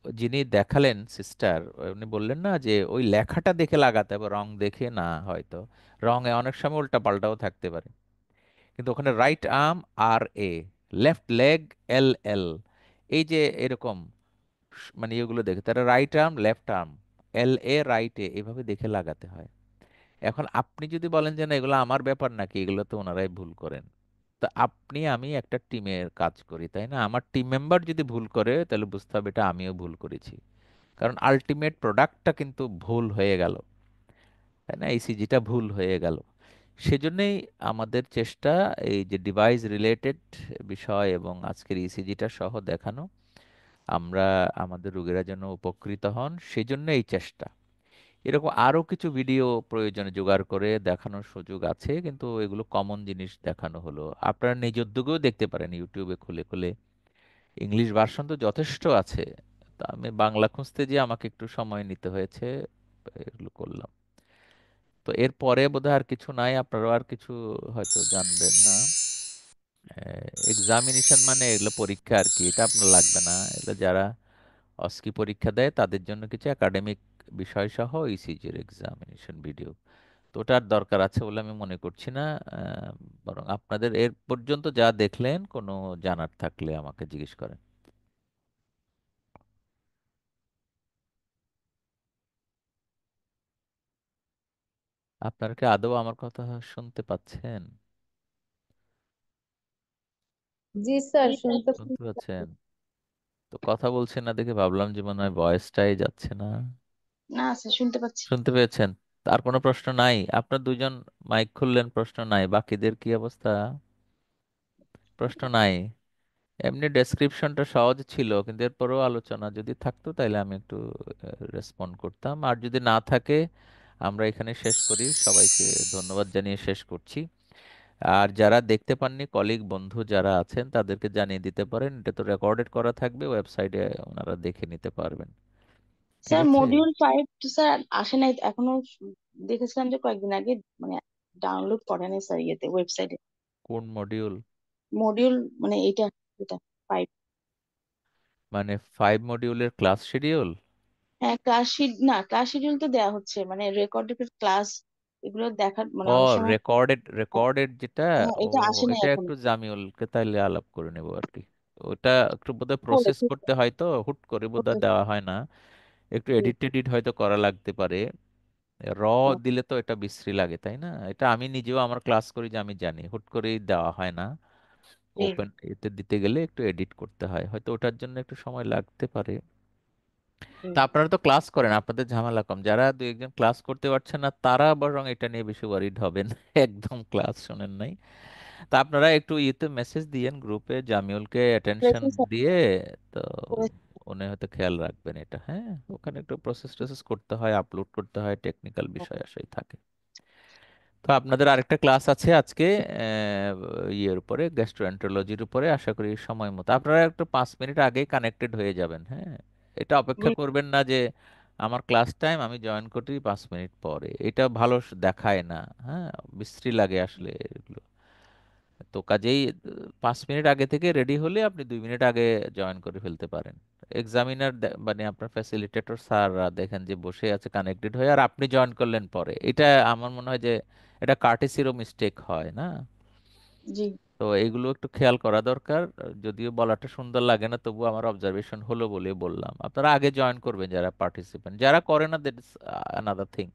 যিনি দেখালেন সিস্টার, উনি বললেন না যে ওই লেখাটা দেখে লাগাতে হবে, রং দেখে না। হয়তো রঙে অনেক সময় উল্টা পাল্টাও থাকতে পারে, কিন্তু ওখানে রাইট আর্ম আর এ, লেফট লেগ এল এল, এই যে এরকম মানে এগুলো দেখে তারা right arm left arm L A write a এভাবে দেখে লাগাতে হয়। এখন আপনি যদি বলেন যে না এগুলো আমার ব্যাপার নাকি, এগুলো তো ওনারাই ভুল করেন। তা আপনি আমি একটা টিমের কাজ করি, তাই না? আমার টিম মেম্বার যদি ভুল করে তাহলে বুঝতে হবে এটা আমিও ভুল করেছি, কারণ আলটিমেট প্রোডাক্টটা কিন্তু ভুল হয়ে গেল, তাই না? ইসিজিটা ভুল হয়ে গেল। সেজন্যই আমাদের চেষ্টা এই যে ডিভাইস রিলেটেড বিষয় এবং আজকের ইসিজিটা সহ দেখানো, আমরা আমাদের রোগীরা যেন উপকৃত হন সেজন্য এই চেষ্টা। এরকম আরো কিছু ভিডিও প্রয়োজনে জোগাড় করে দেখানোর সুযোগ আছে, কিন্তু এগুলো কমন জিনিস দেখানো হলো। আপনারা নিজ উদ্যোগেও দেখতে পারেন ইউটিউবে খুলে খুলে। ইংলিশ ভার্সন তো যথেষ্ট আছে। তা আমি বাংলা খুঁজতে যে আমাকে একটু সময় নিতে হয়েছে, এগুলো করলাম। তো এরপরে বোধহয় আর কিছু নাই, আপনারাও আর কিছু হয়তো জানবেন না। এক্সামিনেশন মানে এগুলো পরীক্ষা আর কি, এটা আপনার লাগবে না। এগুলো যারা অস্কি পরীক্ষা দেয় তাদের জন্য কিছু একাডেমিক বিষয় সহ ইসিজির এক্সামিনেশন ভিডিও। তো ওটার দরকার আছে বলে আমি মনে করছি না। আহ, বরং আপনাদের এর পর্যন্ত যা দেখলেন কোনো জানার থাকলে আমাকে জিজ্ঞেস করেন। আপনারা কি আদৌ আমার কথা শুনতে পাচ্ছেন? জি স্যার, জি স্যার। শুনতে শুনতে পাচ্ছেন? তো কথা বলছেন না দেখে ভাবলাম যে মনে হয় ভয়েসটাই যাচ্ছে না। না স্যার, শুনতে পাচ্ছি। শুনতে পেয়েছেন? তার কোনো প্রশ্ন নাই? আপনার দুজন মাইক খুললেন, প্রশ্ন নাই। বাকিদের কি অবস্থা? প্রশ্ন নাই? এমনি ডেসক্রিপশনটা সহজ ছিল, কিন্তু এরপরেও আলোচনা যদি থাকতো তাহলে আমি একটু রেসপন্ড করতাম। আর যদি না থাকে আমরা এখানে শেষ করি। সবাইকে ধন্যবাদ জানিয়ে শেষ করছি। আর যারা দেখতে পাননি, কলিগ বন্ধু যারা আছেন তাদেরকে জানিয়ে দিতে পারেন, এটা তো রেকর্ডেড করা থাকবে, ওয়েবসাইটে ওনারা দেখে নিতে পারবেন। ঠিক স্যার আছে? মডিউল 5 তো স্যার আসে নাই এখনো। দেখেছিলাম যে কয়েকদিন আগে, মানে ডাউনলোড করে নাই স্যার, ইয়েতে ওয়েবসাইটে। কোন মডিউল? মডিউল মানে এটা 5। মানে 5 মডিউলের ক্লাস শিডিউল? হ্যাঁ, ক্লাস শিডিউল তো দেওয়া হচ্ছে, মানে রেকর্ডেড ক্লাস এগুলো দেখার মানে ও, অনেক সময়। রেকর্ডেড রেকর্ডেড যেটা। হ্যাঁ, ও, এটা আসে নাই এটা এখনো। একটু জামিউলকে তাইলে আলাপ করে নেবো আর কি। ওটা একটু বোধহয় বলে প্রসেস ঠিক করতে হয়, তো হুট করে বোধহয় আছে। দেওয়া হয় না। একটু এডিট টেডিট হয়তো করা লাগতে পারে। র দিলে তো এটা বিশ্রী লাগে, তাই না? এটা আমি নিজেও আমার ক্লাস করি যে আমি জানি, হুট করেই দেওয়া হয় না। জি ওপেন এতে দিতে গেলে একটু এডিট করতে হয়, হয়তো ওটার জন্য একটু সময় লাগতে পারে। জি তা আপনারা তো ক্লাস করেন, আপনাদের ঝামেলা কম। যারা দু একজন ক্লাস করতে পারছেন না তারা বরং এটা নিয়ে বেশি ওয়ারিড হবেন। একদম ক্লাস শোনেন নাই। তা আপনারা একটু ইয়েতে মেসেজ দিয়েন গ্রুপে, জামিউলকে অ্যাটেনশন করেছি স্যার, দিয়ে। তো করেছি। উনি হয়তো খেয়াল রাখবেন এটা। হ্যাঁ, ওখানে একটু প্রসেস টসেস করতে হয়, আপলোড করতে হয়, টেকনিক্যাল বিষয় আশাই থাকে। তো আপনাদের আরেকটা ক্লাস আছে আজকে ইয়ের উপরে, গ্যাস্ট্রোএন্টারোলজির উপরে। আশা করি সময় মতো আপনারা একটু 5 মিনিট আগেই কানেক্টেড হয়ে যাবেন। হ্যাঁ, এটা অপেক্ষা জি করবেন না যে আমার ক্লাস টাইম আমি জয়েন করি 5 মিনিট পরে। এটা ভালো দেখায় না। হ্যাঁ, বিশ্রী লাগে আসলে এগুলো। তো কাজেই 5 মিনিট আগে থেকে রেডি হলে আপনি 2 মিনিট আগে জয়েন করে ফেলতে পারেন। এক্সামিনার মানে আপনার ফ্যাসিলিটেটর স্যাররা দেখেন যে বসে আছে কানেক্টেড হয়ে, আর আপনি জয়েন করলেন পরে। এটা আমার মনে হয় যে এটা কার্টেসিরও মিস্টেক হয় না। জি তো এগুলো একটু খেয়াল করা দরকার। যদিও বলাটা সুন্দর লাগে না, তবু আমার অবজারভেশন হলো বলে বললাম। আপনারা আগে জয়েন করবেন যারা পার্টিসিপেন্ট, যারা করে না দ্যাট ইজ আনাদার থিং।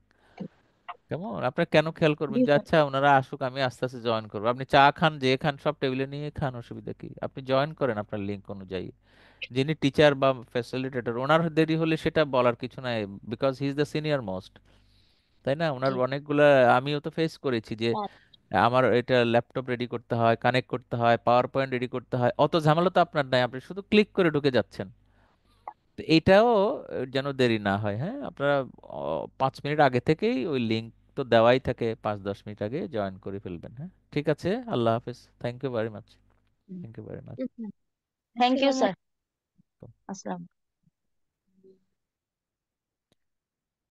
কেমন? আপনার কেন খেয়াল করবেন জি যে স্যার। আচ্ছা ওনারা আসুক, আমি আস্তে আস্তে জয়েন করবো। আপনি চা খান, যে খান, সব টেবিলে নিয়ে খান, অসুবিধা কি? আপনি জয়েন করেন আপনার লিঙ্ক অনুযায়ী। যিনি টিচার বা ফ্যাসিলিটেটর, ওনার দেরি হলে সেটা বলার কিছু নাই, because he is the senior most. তাই না? ওনার জি অনেকগুলা আমিও তো ফেস করেছি যে হ্যাঁ আমার এটা ল্যাপটপ রেডি করতে হয়, কানেক্ট করতে হয়, পাওয়ার পয়েন্ট রেডি করতে হয়। অত ঝামেলা তো আপনার নাই, আপনি শুধু ক্লিক করে ঢুকে যাচ্ছেন। তো এটাও যেন দেরি না হয়। হ্যাঁ, আপনারা 5 মিনিট আগে থেকেই ওই লিঙ্ক তো দেওয়াই থাকে, 5-10 মিনিট আগে জয়েন করে ফেলবেন। হ্যাঁ, ঠিক আছে। আল্লাহ হাফেজ। Thank you very much. Thank you very much. Thank you আসসালামু স্যার। আসসালাম।